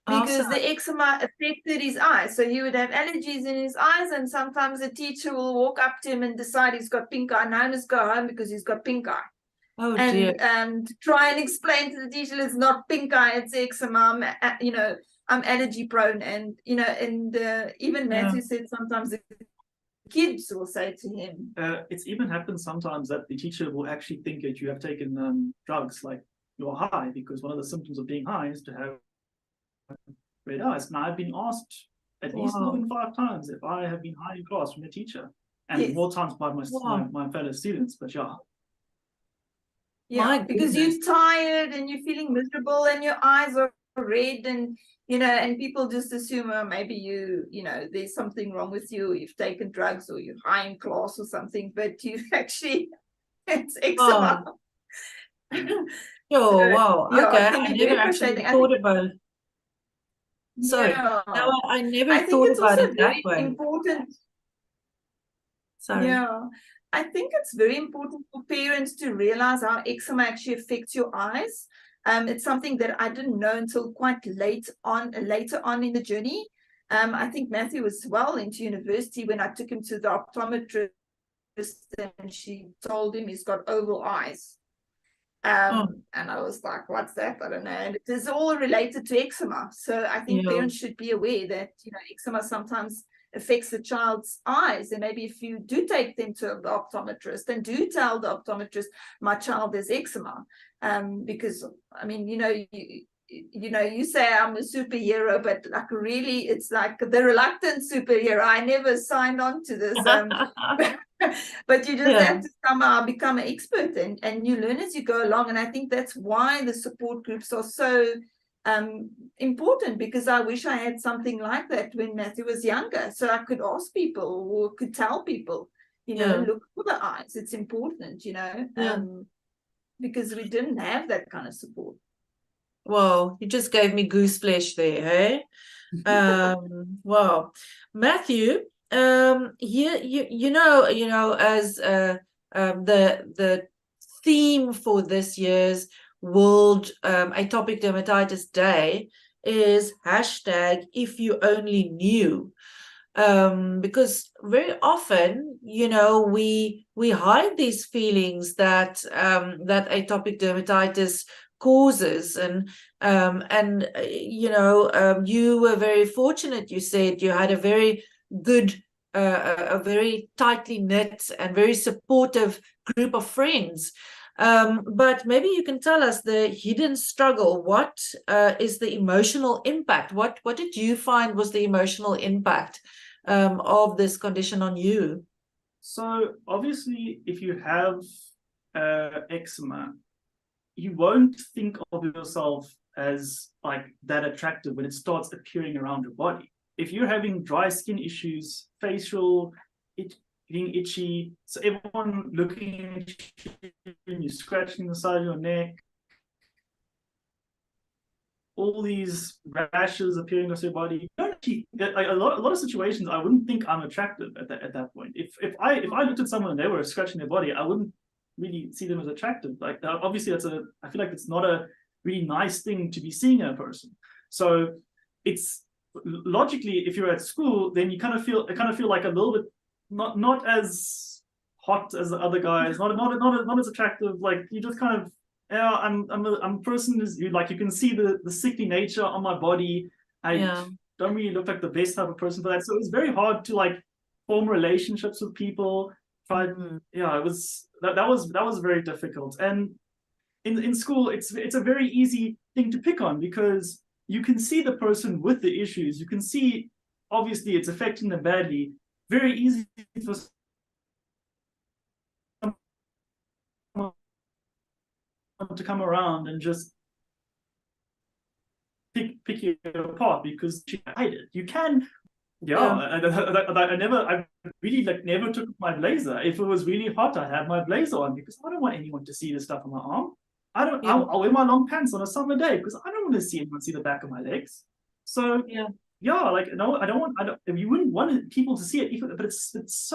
because the eczema affected his eyes. So he would have allergies in his eyes, and sometimes the teacher will walk up to him and decide he's got pink eye. Now let's go home because he's got pink eye. Oh, and dear. To try and explain to the teacher, it's not pink eye, it's eczema. You know, I'm allergy prone. And, you know, and even Matthew said sometimes the kids will say to him. It's even happened sometimes that the teacher will actually think that you have taken drugs, like you're high, because one of the symptoms of being high is to have red eyes. And I've been asked at least more than 5 times if I have been high in class from a teacher, and more times by my fellow students. But yeah, because you're tired and you're feeling miserable and your eyes are red, and and people just assume, oh, maybe there's something wrong with you, you've taken drugs or you're high in class or something, but you actually, it's eczema. Wow. Okay, I never actually thought about it. Sorry, no, I never thought about it that way. Important. Sorry. Yeah, I think it's very important for parents to realize how eczema actually affects your eyes. It's something that I didn't know until quite later on in the journey. I think Matthew was well into university when I took him to the optometrist, and she told him he's got oval eyes. And I was like, what's that? I don't know. And it is all related to eczema. So I think parents should be aware that, eczema sometimes affects the child's eyes. And maybe if you do take them to the optometrist, and do tell the optometrist, my child has eczema. Because, I mean, you say I'm a superhero, but like really, it's like the reluctant superhero. I never signed on to this. But you just have to somehow become an expert, and you learn as you go along. And I think that's why the support groups are so important, because I wish I had something like that when Matthew was younger, so I could ask people or could tell people, look for the eyes. It's important, because we didn't have that kind of support. Wow, you just gave me goose flesh there, hey? Wow, Matthew, here as the theme for this year's World Atopic Dermatitis Day is #if you only knew. Because very often, we hide these feelings that atopic dermatitis causes, and you were very fortunate. You said you had a very good, a very tightly knit and very supportive group of friends. But maybe you can tell us the hidden struggle. What is the emotional impact? What did you find was the emotional impact of this condition on you? So obviously, if you have eczema, you won't think of yourself as like that attractive when it starts appearing around your body. If you're having dry skin issues, facial, being itchy, so everyone looking at you and you're scratching the side of your neck, all these rashes appearing across your body. A lot of situations, I wouldn't think I'm attractive at that point. If I looked at someone and they were scratching their body, I wouldn't really see them as attractive. Like, obviously I feel like it's not a really nice thing to be seeing in a person. So it's logically, if you're at school, then you kind of feel like a little bit not as hot as the other guys, not as attractive. Like, you just kind of, I'm a person is you can see the sickly nature on my body. I don't really look like the best type of person for that. So it's very hard to form relationships with people. It was that was very difficult. And in school, it's a very easy thing to pick on, because you can see the person with the issues. You can see, obviously, it's affecting them badly. Very easy for someone to come around and just pick you apart because you hide it. You can, I really never took my blazer. If it was really hot, I'd have my blazer on, because I don't want anyone to see the stuff on my arm. I'll wear my long pants on a summer day because I don't want to see anyone see the back of my legs. So no, I don't. You wouldn't want people to see it, but it's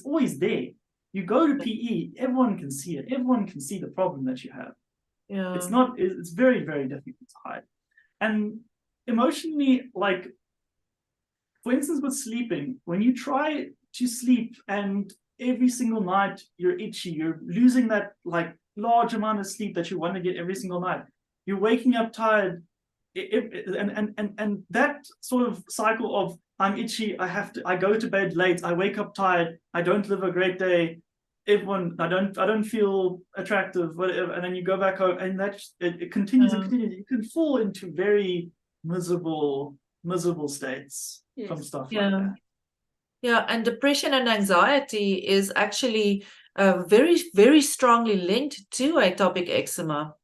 always there. You go to PE, everyone can see it. Everyone can see the problem that you have. Yeah, it's very, very difficult to hide. And emotionally, for instance, with sleeping, when you try to sleep and every single night you're itchy, you're losing that large amount of sleep that you want to get every single night. You're waking up tired, and that sort of cycle of I'm itchy, I go to bed late, I wake up tired, I don't live a great day. everyone, I don't feel attractive, whatever, and then you go back home, and it continues and continues. You can fall into very miserable states from stuff like that. Yeah, and depression and anxiety is actually very, very strongly linked to atopic eczema.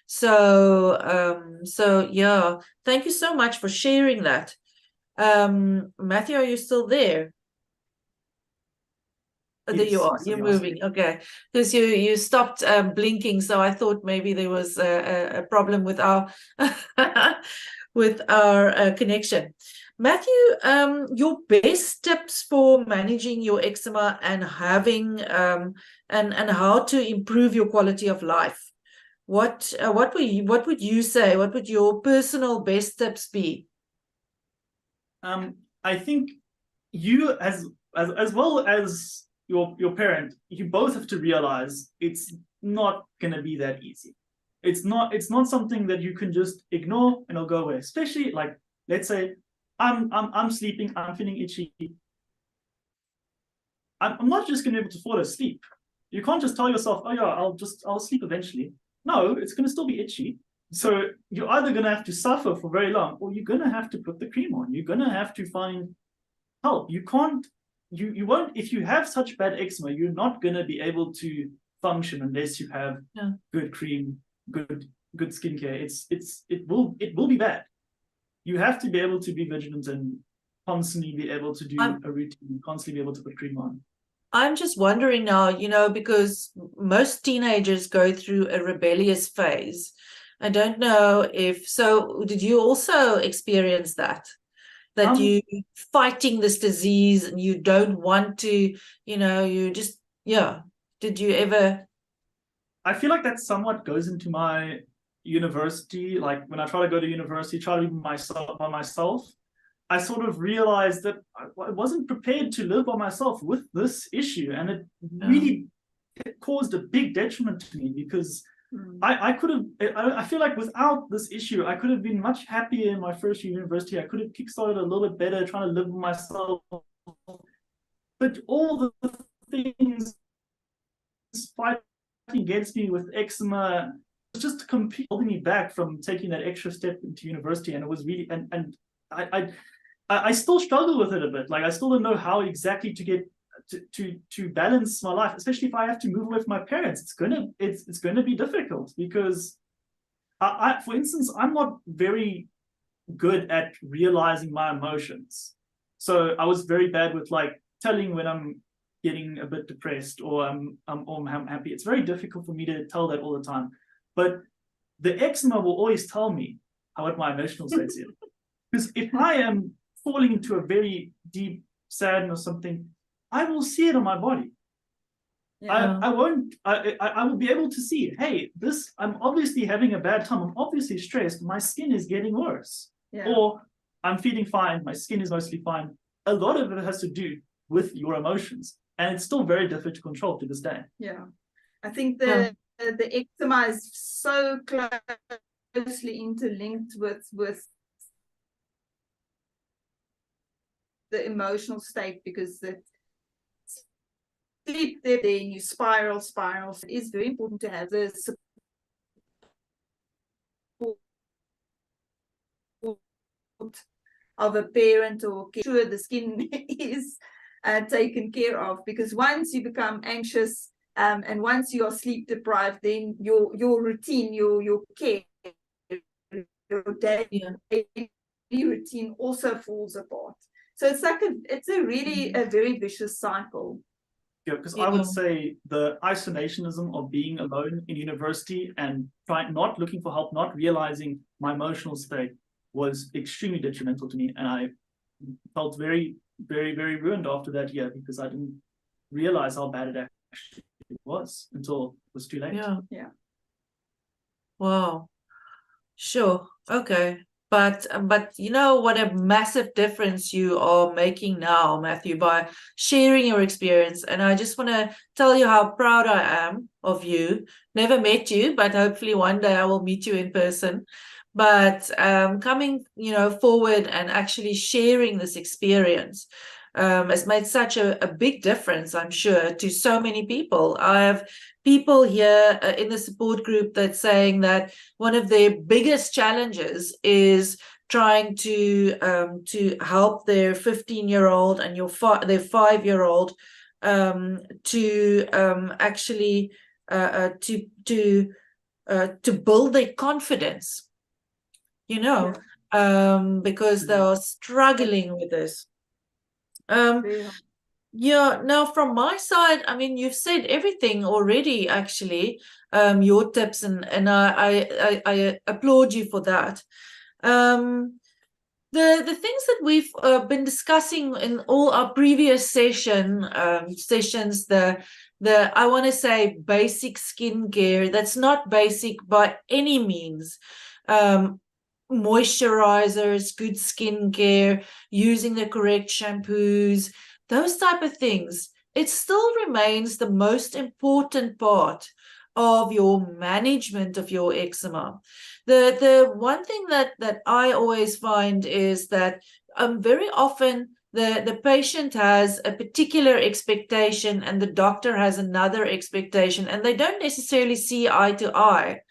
So yeah, thank you so much for sharing that. Matthew, are you still there? Oh, there you are. You're moving. Okay, because you stopped blinking, so I thought maybe there was a problem with our with our connection. Matthew, your best tips for managing your eczema and having and how to improve your quality of life. What would you say? What would your personal best tips be? I think you as well as your parent, you both have to realize it's not going to be that easy. It's not something that you can just ignore and it'll go away. Especially like, let's say I'm sleeping, I'm feeling itchy. I'm not just going to be able to fall asleep. You can't just tell yourself, oh yeah, I'll sleep eventually. No, it's going to still be itchy. So you're either going to have to suffer for very long, or you're going to have to put the cream on. You're going to have to find help. You can't. You won't. If you have such bad eczema, you're not going to be able to function unless you have good cream, good skincare. It will be bad. You have to be able to be vigilant and constantly be able to do a routine, constantly be able to put cream on. I'm just wondering now, because most teenagers go through a rebellious phase. I don't know did you also experience that you fighting this disease and you don't want to, did you ever? I feel like that somewhat goes into my university. Like when I try to go to university, try to be by myself, I sort of realized that I wasn't prepared to live by myself with this issue. And it really caused a big detriment to me because I feel like without this issue, I could have been much happier in my first year of university. I could have kickstarted a little bit better, trying to live with myself. But all the things fighting against me with eczema was just completely holding me back from taking that extra step into university. And it was really, and I still struggle with it a bit. Like I still don't know how exactly to get to balance my life, especially if I have to move away from my parents. It's gonna be difficult because for instance, I'm not very good at realizing my emotions. So I was very bad with like telling when I'm getting a bit depressed or I'm happy. It's very difficult for me to tell that all the time. But the eczema will always tell me what my emotional state is. Because if I am falling into a very deep sadness or something, I will see it on my body. Yeah. I will be able to see, hey, I'm obviously having a bad time. I'm obviously stressed. My skin is getting worse. Yeah. Or I'm feeling fine. My skin is mostly fine. A lot of it has to do with your emotions. And it's still very difficult to control to this day. Yeah. I think the eczema is so closely interlinked with the emotional state, because the sleep there, then you spiral. It is very important to have the support of a parent or sure the skin is taken care of, because once you become anxious and once you are sleep deprived, then your routine, your care, your daily routine also falls apart. So it's a really a very vicious cycle. Yeah, because I would say the isolationism of being alone in university and not looking for help, not realizing my emotional state was extremely detrimental to me. And I felt very, very, very ruined after that year because I didn't realize how bad it actually was until it was too late. Yeah. Wow. Sure. Okay. But what a massive difference you are making now, Matthew, by sharing your experience. And I just want to tell you how proud I am of you. Never met you, but hopefully one day I will meet you in person. But coming, forward and actually sharing this experience. has made such a big difference, I'm sure, to so many people. I have people here in the support group that's saying that one of their biggest challenges is trying to help their 15-year-old and their 5-year-old to actually to build their confidence, because they are struggling with this. Yeah, now from my side, I mean, you've said everything already, actually, your tips, and I applaud you for that. The things that we've been discussing in all our previous sessions, the I want to say basic skincare, that's not basic by any means. Moisturizers, good skincare, using the correct shampoos, those type of things, it still remains the most important part of your management of your eczema. The one thing that I always find is that very often the patient has a particular expectation and the doctor has another expectation, and they don't necessarily see eye to eye.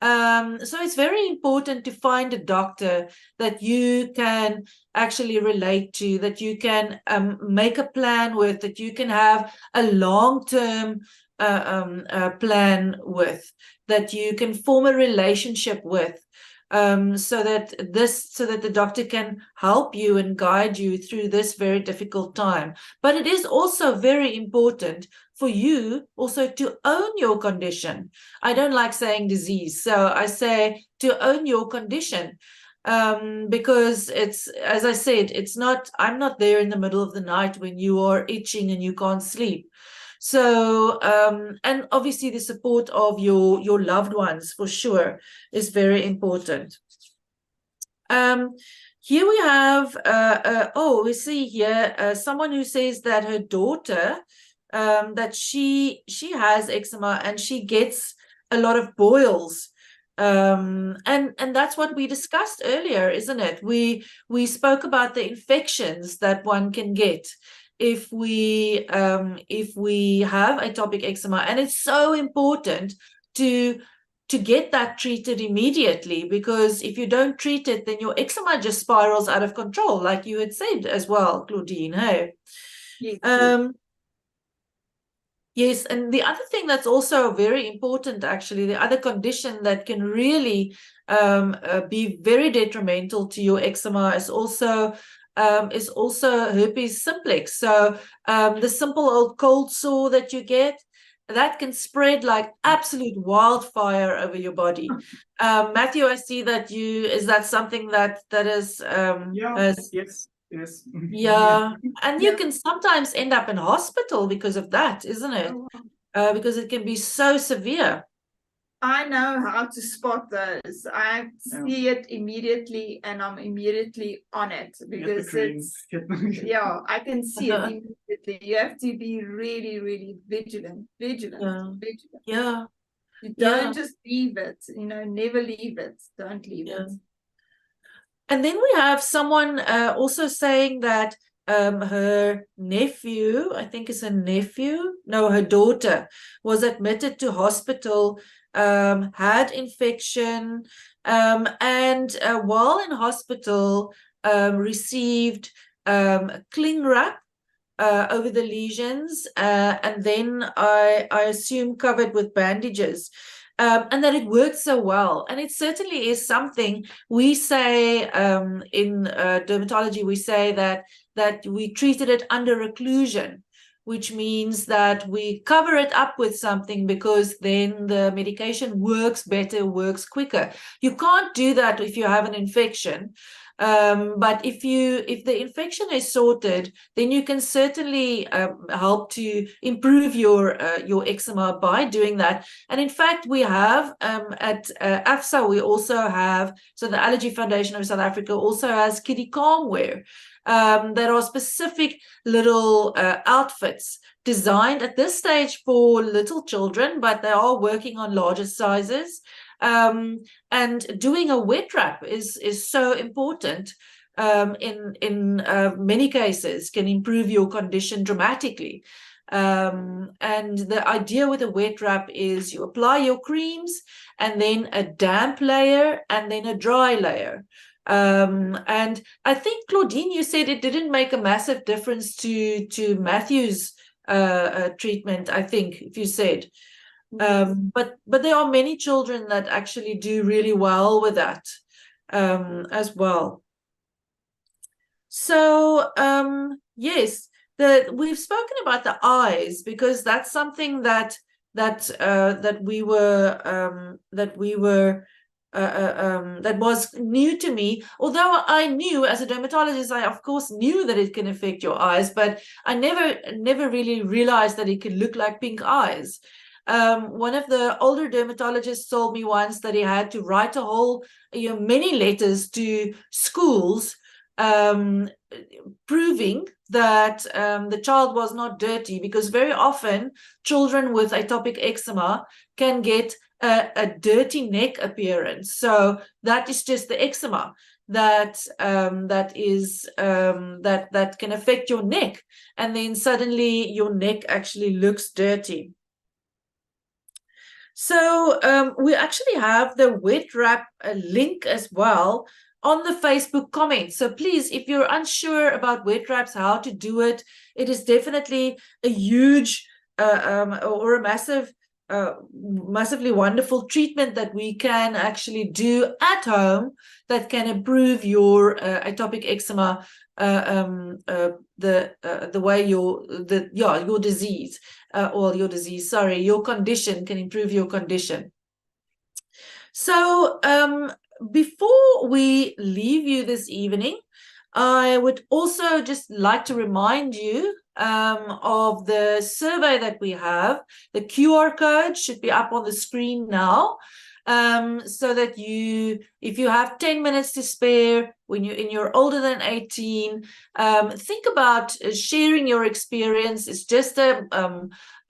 So it's very important to find a doctor that you can actually relate to, that you can make a plan with, that you can have a long-term plan with, that you can form a relationship with, so that the doctor can help you and guide you through this very difficult time. But it is also very important for you also to own your condition. I don't like saying disease, so I say to own your condition, because it's, as I said, I'm not there in the middle of the night when you are itching and you can't sleep. So, and obviously the support of your loved ones for sure is very important. Here we have, we see here someone who says that her daughter, that she has eczema and she gets a lot of boils. And that's what we discussed earlier, isn't it? We spoke about the infections that one can get if we have atopic eczema, and it's so important to get that treated immediately, because if you don't treat it, then your eczema just spirals out of control, like you had said as well, Claudine. Hey, yes, and the other thing that's also very important, actually, the other condition that can really be very detrimental to your eczema is also herpes simplex. So the simple old cold sore that you get, that can spread like absolute wildfire over your body. Matthew, I see that is that something that is Yes. Yeah, and you can sometimes end up in hospital because of that, isn't it? Because it can be so severe. I know how to spot those. I see it immediately and I'm immediately on it, because it's, I can see it immediately. You have to be really, really vigilant. Yeah. You don't just leave it, never leave it. Don't leave it. And then we have someone also saying that her nephew, I think it's her daughter, was admitted to hospital, had infection, and while in hospital received cling wrap over the lesions, and then I assume covered with bandages. And that it worked so well. And it certainly is something we say in dermatology, we say that we treated it under occlusion, which means that we cover it up with something, because then the medication works better, works quicker. You can't do that if you have an infection. But if the infection is sorted, then you can certainly help to improve your eczema by doing that. And in fact, we have at AFSA, we also have, so the Allergy Foundation of South Africa also has kitty calmwear. There are specific little outfits designed at this stage for little children, but they are working on larger sizes. And doing a wet wrap is so important, in many cases can improve your condition dramatically. And the idea with a wet wrap is you apply your creams and then a damp layer and then a dry layer. And I think, Claudine, you said it didn't make a massive difference to Matthew's treatment, I think, if you said. But there are many children that actually do really well with that as well. So yes, we've spoken about the eyes because that's something that was new to me. Although I knew, as a dermatologist, I of course knew that it can affect your eyes, but I never really realized that it could look like pink eyes. One of the older dermatologists told me once that he had to write many letters to schools proving that the child was not dirty, because very often children with atopic eczema can get a dirty neck appearance. So that is just the eczema that can affect your neck, and then suddenly your neck actually looks dirty. So we actually have the wet wrap link as well on the Facebook comments. So please, if you're unsure about wet wraps, how to do it, it is definitely a huge or a massively wonderful treatment that we can actually do at home that can improve your atopic eczema, the way your condition can improve your condition. So before we leave you this evening, I would also just like to remind you of the survey that we have. The QR code should be up on the screen now, so that if you have 10 minutes to spare when you're older than 18, think about sharing your experience. It's just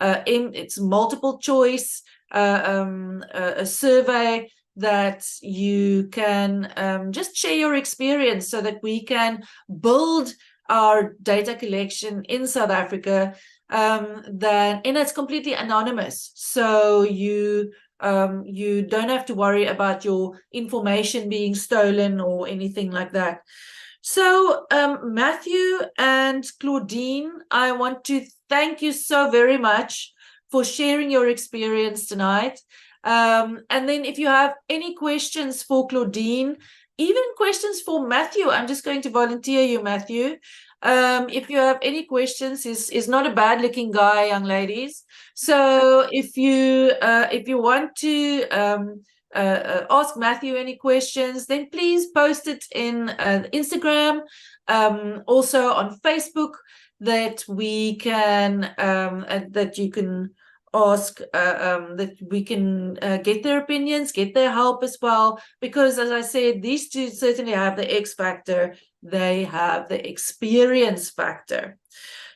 it's multiple choice, a survey that you can just share your experience so that we can build our data collection in South Africa, and it's completely anonymous. So you don't have to worry about your information being stolen or anything like that. So Matthew and Claudine, I want to thank you so very much for sharing your experience tonight. And then if you have any questions for Claudine, even questions for Matthew, I'm just going to volunteer you, Matthew. If you have any questions, he's not a bad looking guy, young ladies. So if you want to ask Matthew any questions, then please post it in Instagram, also on Facebook, that we can that you can ask, that we can get their opinions, get their help as well, because as I said, these two certainly have the X factor, they have the experience factor.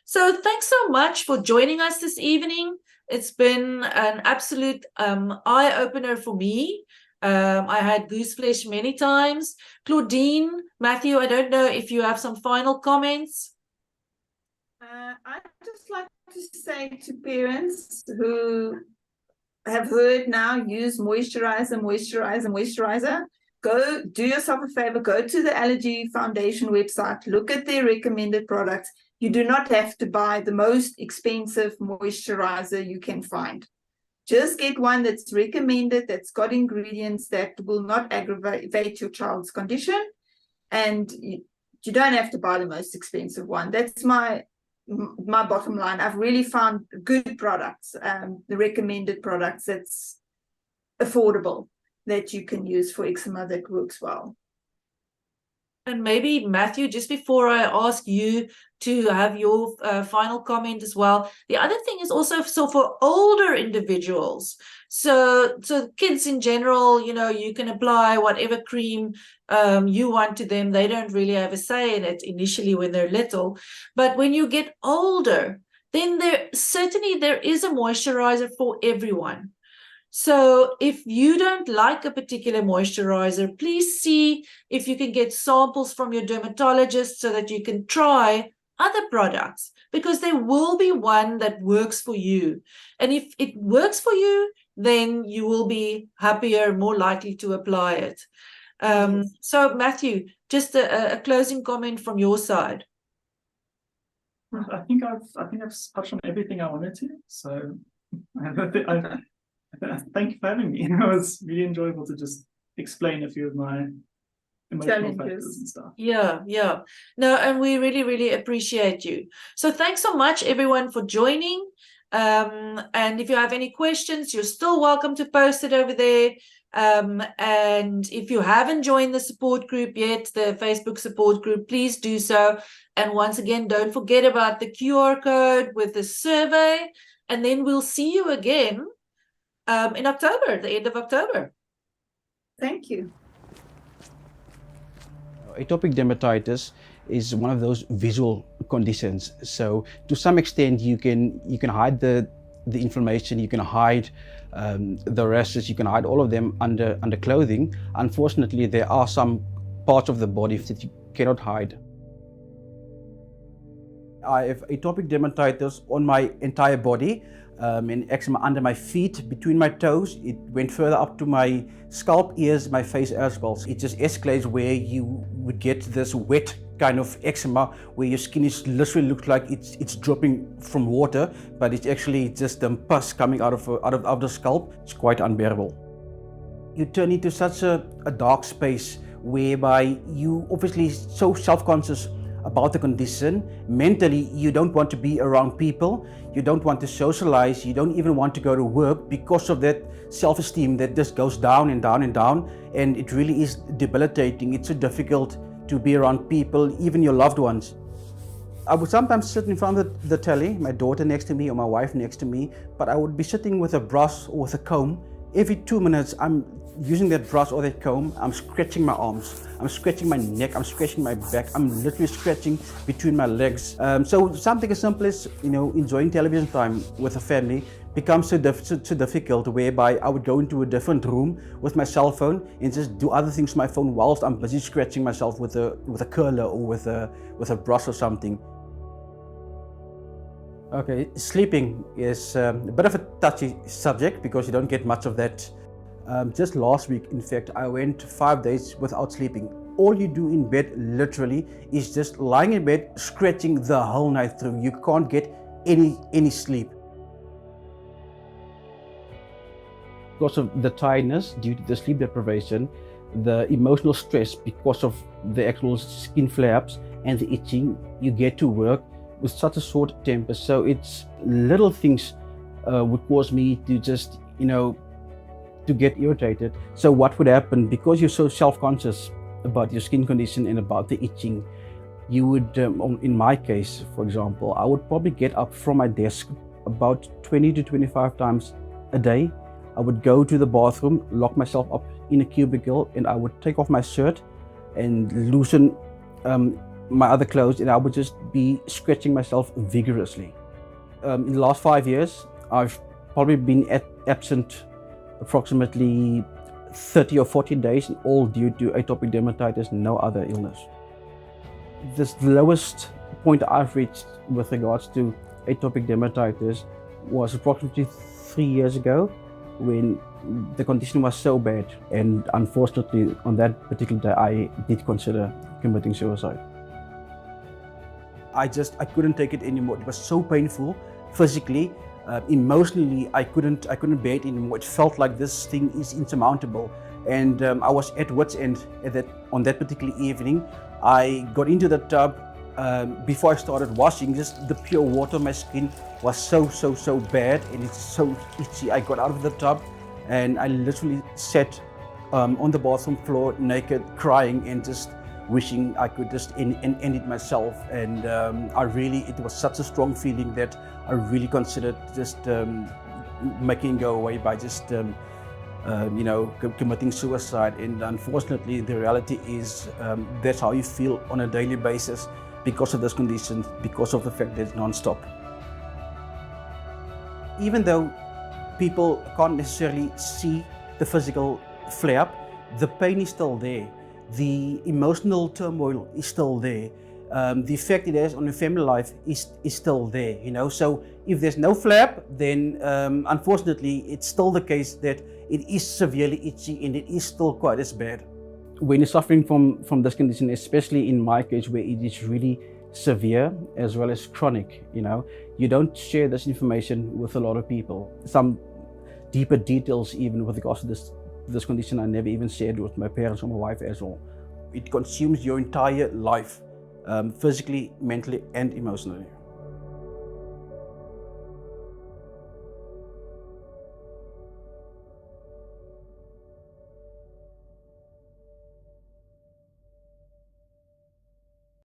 So thanks so much for joining us this evening. It's been an absolute eye-opener for me. I had goose flesh many times. Claudine, Matthew, I don't know if you have some final comments. I'd just like to say to parents who have heard now, use moisturizer, go do yourself a favor, go to the Allergy Foundation website, look at their recommended products. You do not have to buy the most expensive moisturizer you can find. Just get one that's recommended, that's got ingredients that will not aggravate your child's condition, and you don't have to buy the most expensive one. That's my bottom line. I've really found good products, the recommended products that's affordable, that you can use for eczema, that works well. And maybe Matthew, just before I ask you to have your final comment as well, the other thing is also so for older individuals, so kids in general, you can apply whatever cream you want to them. They don't really have a say in it initially when they're little, but when you get older, then there is a moisturizer for everyone. So if you don't like a particular moisturizer, please see if you can get samples from your dermatologist so that you can try other products, because there will be one that works for you. And if it works for you, then you will be happier, more likely to apply it. So Matthew, just a closing comment from your side. I think I've touched on everything I wanted to. So thank you for having me. It was really enjoyable to just explain a few of my emotional factors and stuff. Yeah. No, and we really, really appreciate you. So thanks so much, everyone, for joining. And if you have any questions, you're still welcome to post it over there. And if you haven't joined the support group yet, the Facebook support group, please do so. And once again, don't forget about the QR code with the survey. And then we'll see you again in October, the end of October. Thank you. Atopic dermatitis is one of those visual conditions. So to some extent, you can hide the inflammation, you can hide the rashes, you can hide all of them under clothing. Unfortunately, there are some parts of the body that you cannot hide. I have atopic dermatitis on my entire body, and eczema under my feet, between my toes. It went further up to my scalp, ears, my face as well. It just escalates where you would get this wet kind of eczema where your skin is literally looks like it's dropping from water, but it's actually just pus coming out of the scalp. It's quite unbearable. You turn into such a dark space whereby you obviously so self-conscious about the condition. Mentally, you don't want to be around people, you don't want to socialize, you don't even want to go to work because of that self-esteem that just goes down and down and down, and it really is debilitating. It's so difficult to be around people, even your loved ones. I would sometimes sit in front of the telly, my daughter next to me or my wife next to me, but I would be sitting with a brush or with a comb. Every 2 minutes, I'm using that brush or that comb, I'm scratching my arms, I'm scratching my neck, I'm scratching my back, I'm literally scratching between my legs. So something as simple as, enjoying television time with a family becomes so difficult, whereby I would go into a different room with my cell phone and just do other things on my phone whilst I'm busy scratching myself with a curler or with a brush or something. Okay, sleeping is a bit of a touchy subject because you don't get much of that. Just last week, in fact, I went 5 days without sleeping. All you do in bed, literally, is just lying in bed, scratching the whole night through. You can't get any sleep. Because of the tiredness due to the sleep deprivation, the emotional stress because of the actual skin flare-ups and the itching, you get to work with such a short temper. So it's little things would cause me to just, to get irritated. So what would happen, because you're so self-conscious about your skin condition and about the itching, you would, in my case, for example, I would probably get up from my desk about 20 to 25 times a day. I would go to the bathroom, lock myself up in a cubicle, and I would take off my shirt and loosen my other clothes, and I would just be scratching myself vigorously. In the last 5 years, I've probably been absent approximately 30 or 40 days, all due to atopic dermatitis, no other illness. The lowest point I've reached with regards to atopic dermatitis was approximately 3 years ago, when the condition was so bad, and unfortunately on that particular day I did consider committing suicide. I couldn't take it anymore. It was so painful physically. Emotionally, I couldn't bear it anymore. It felt like this thing is insurmountable, and I was at wit's end on that particular evening. I got into the tub. Before I started washing, just the pure water on my skin was so bad, and it's so itchy. I got out of the tub and I literally sat on the bathroom floor naked, crying and just wishing I could just end it myself. And it was such a strong feeling that I really considered just making it go away by just committing suicide. And unfortunately, the reality is that's how you feel on a daily basis because of this condition, because of the fact that it's non-stop. Even though people can't necessarily see the physical flare-up. The pain is still there. The emotional turmoil is still there. The effect it has on your family life is still there, you know. So if there's no flare-up, then unfortunately it's still the case that it is severely itchy and it is still quite as bad. When you're suffering from this condition, especially in my case where it is really severe as well as chronic, you know, you don't share this information with a lot of people. Some deeper details even with regards to this condition I never even shared with my parents or my wife as well. It consumes your entire life, physically, mentally and emotionally.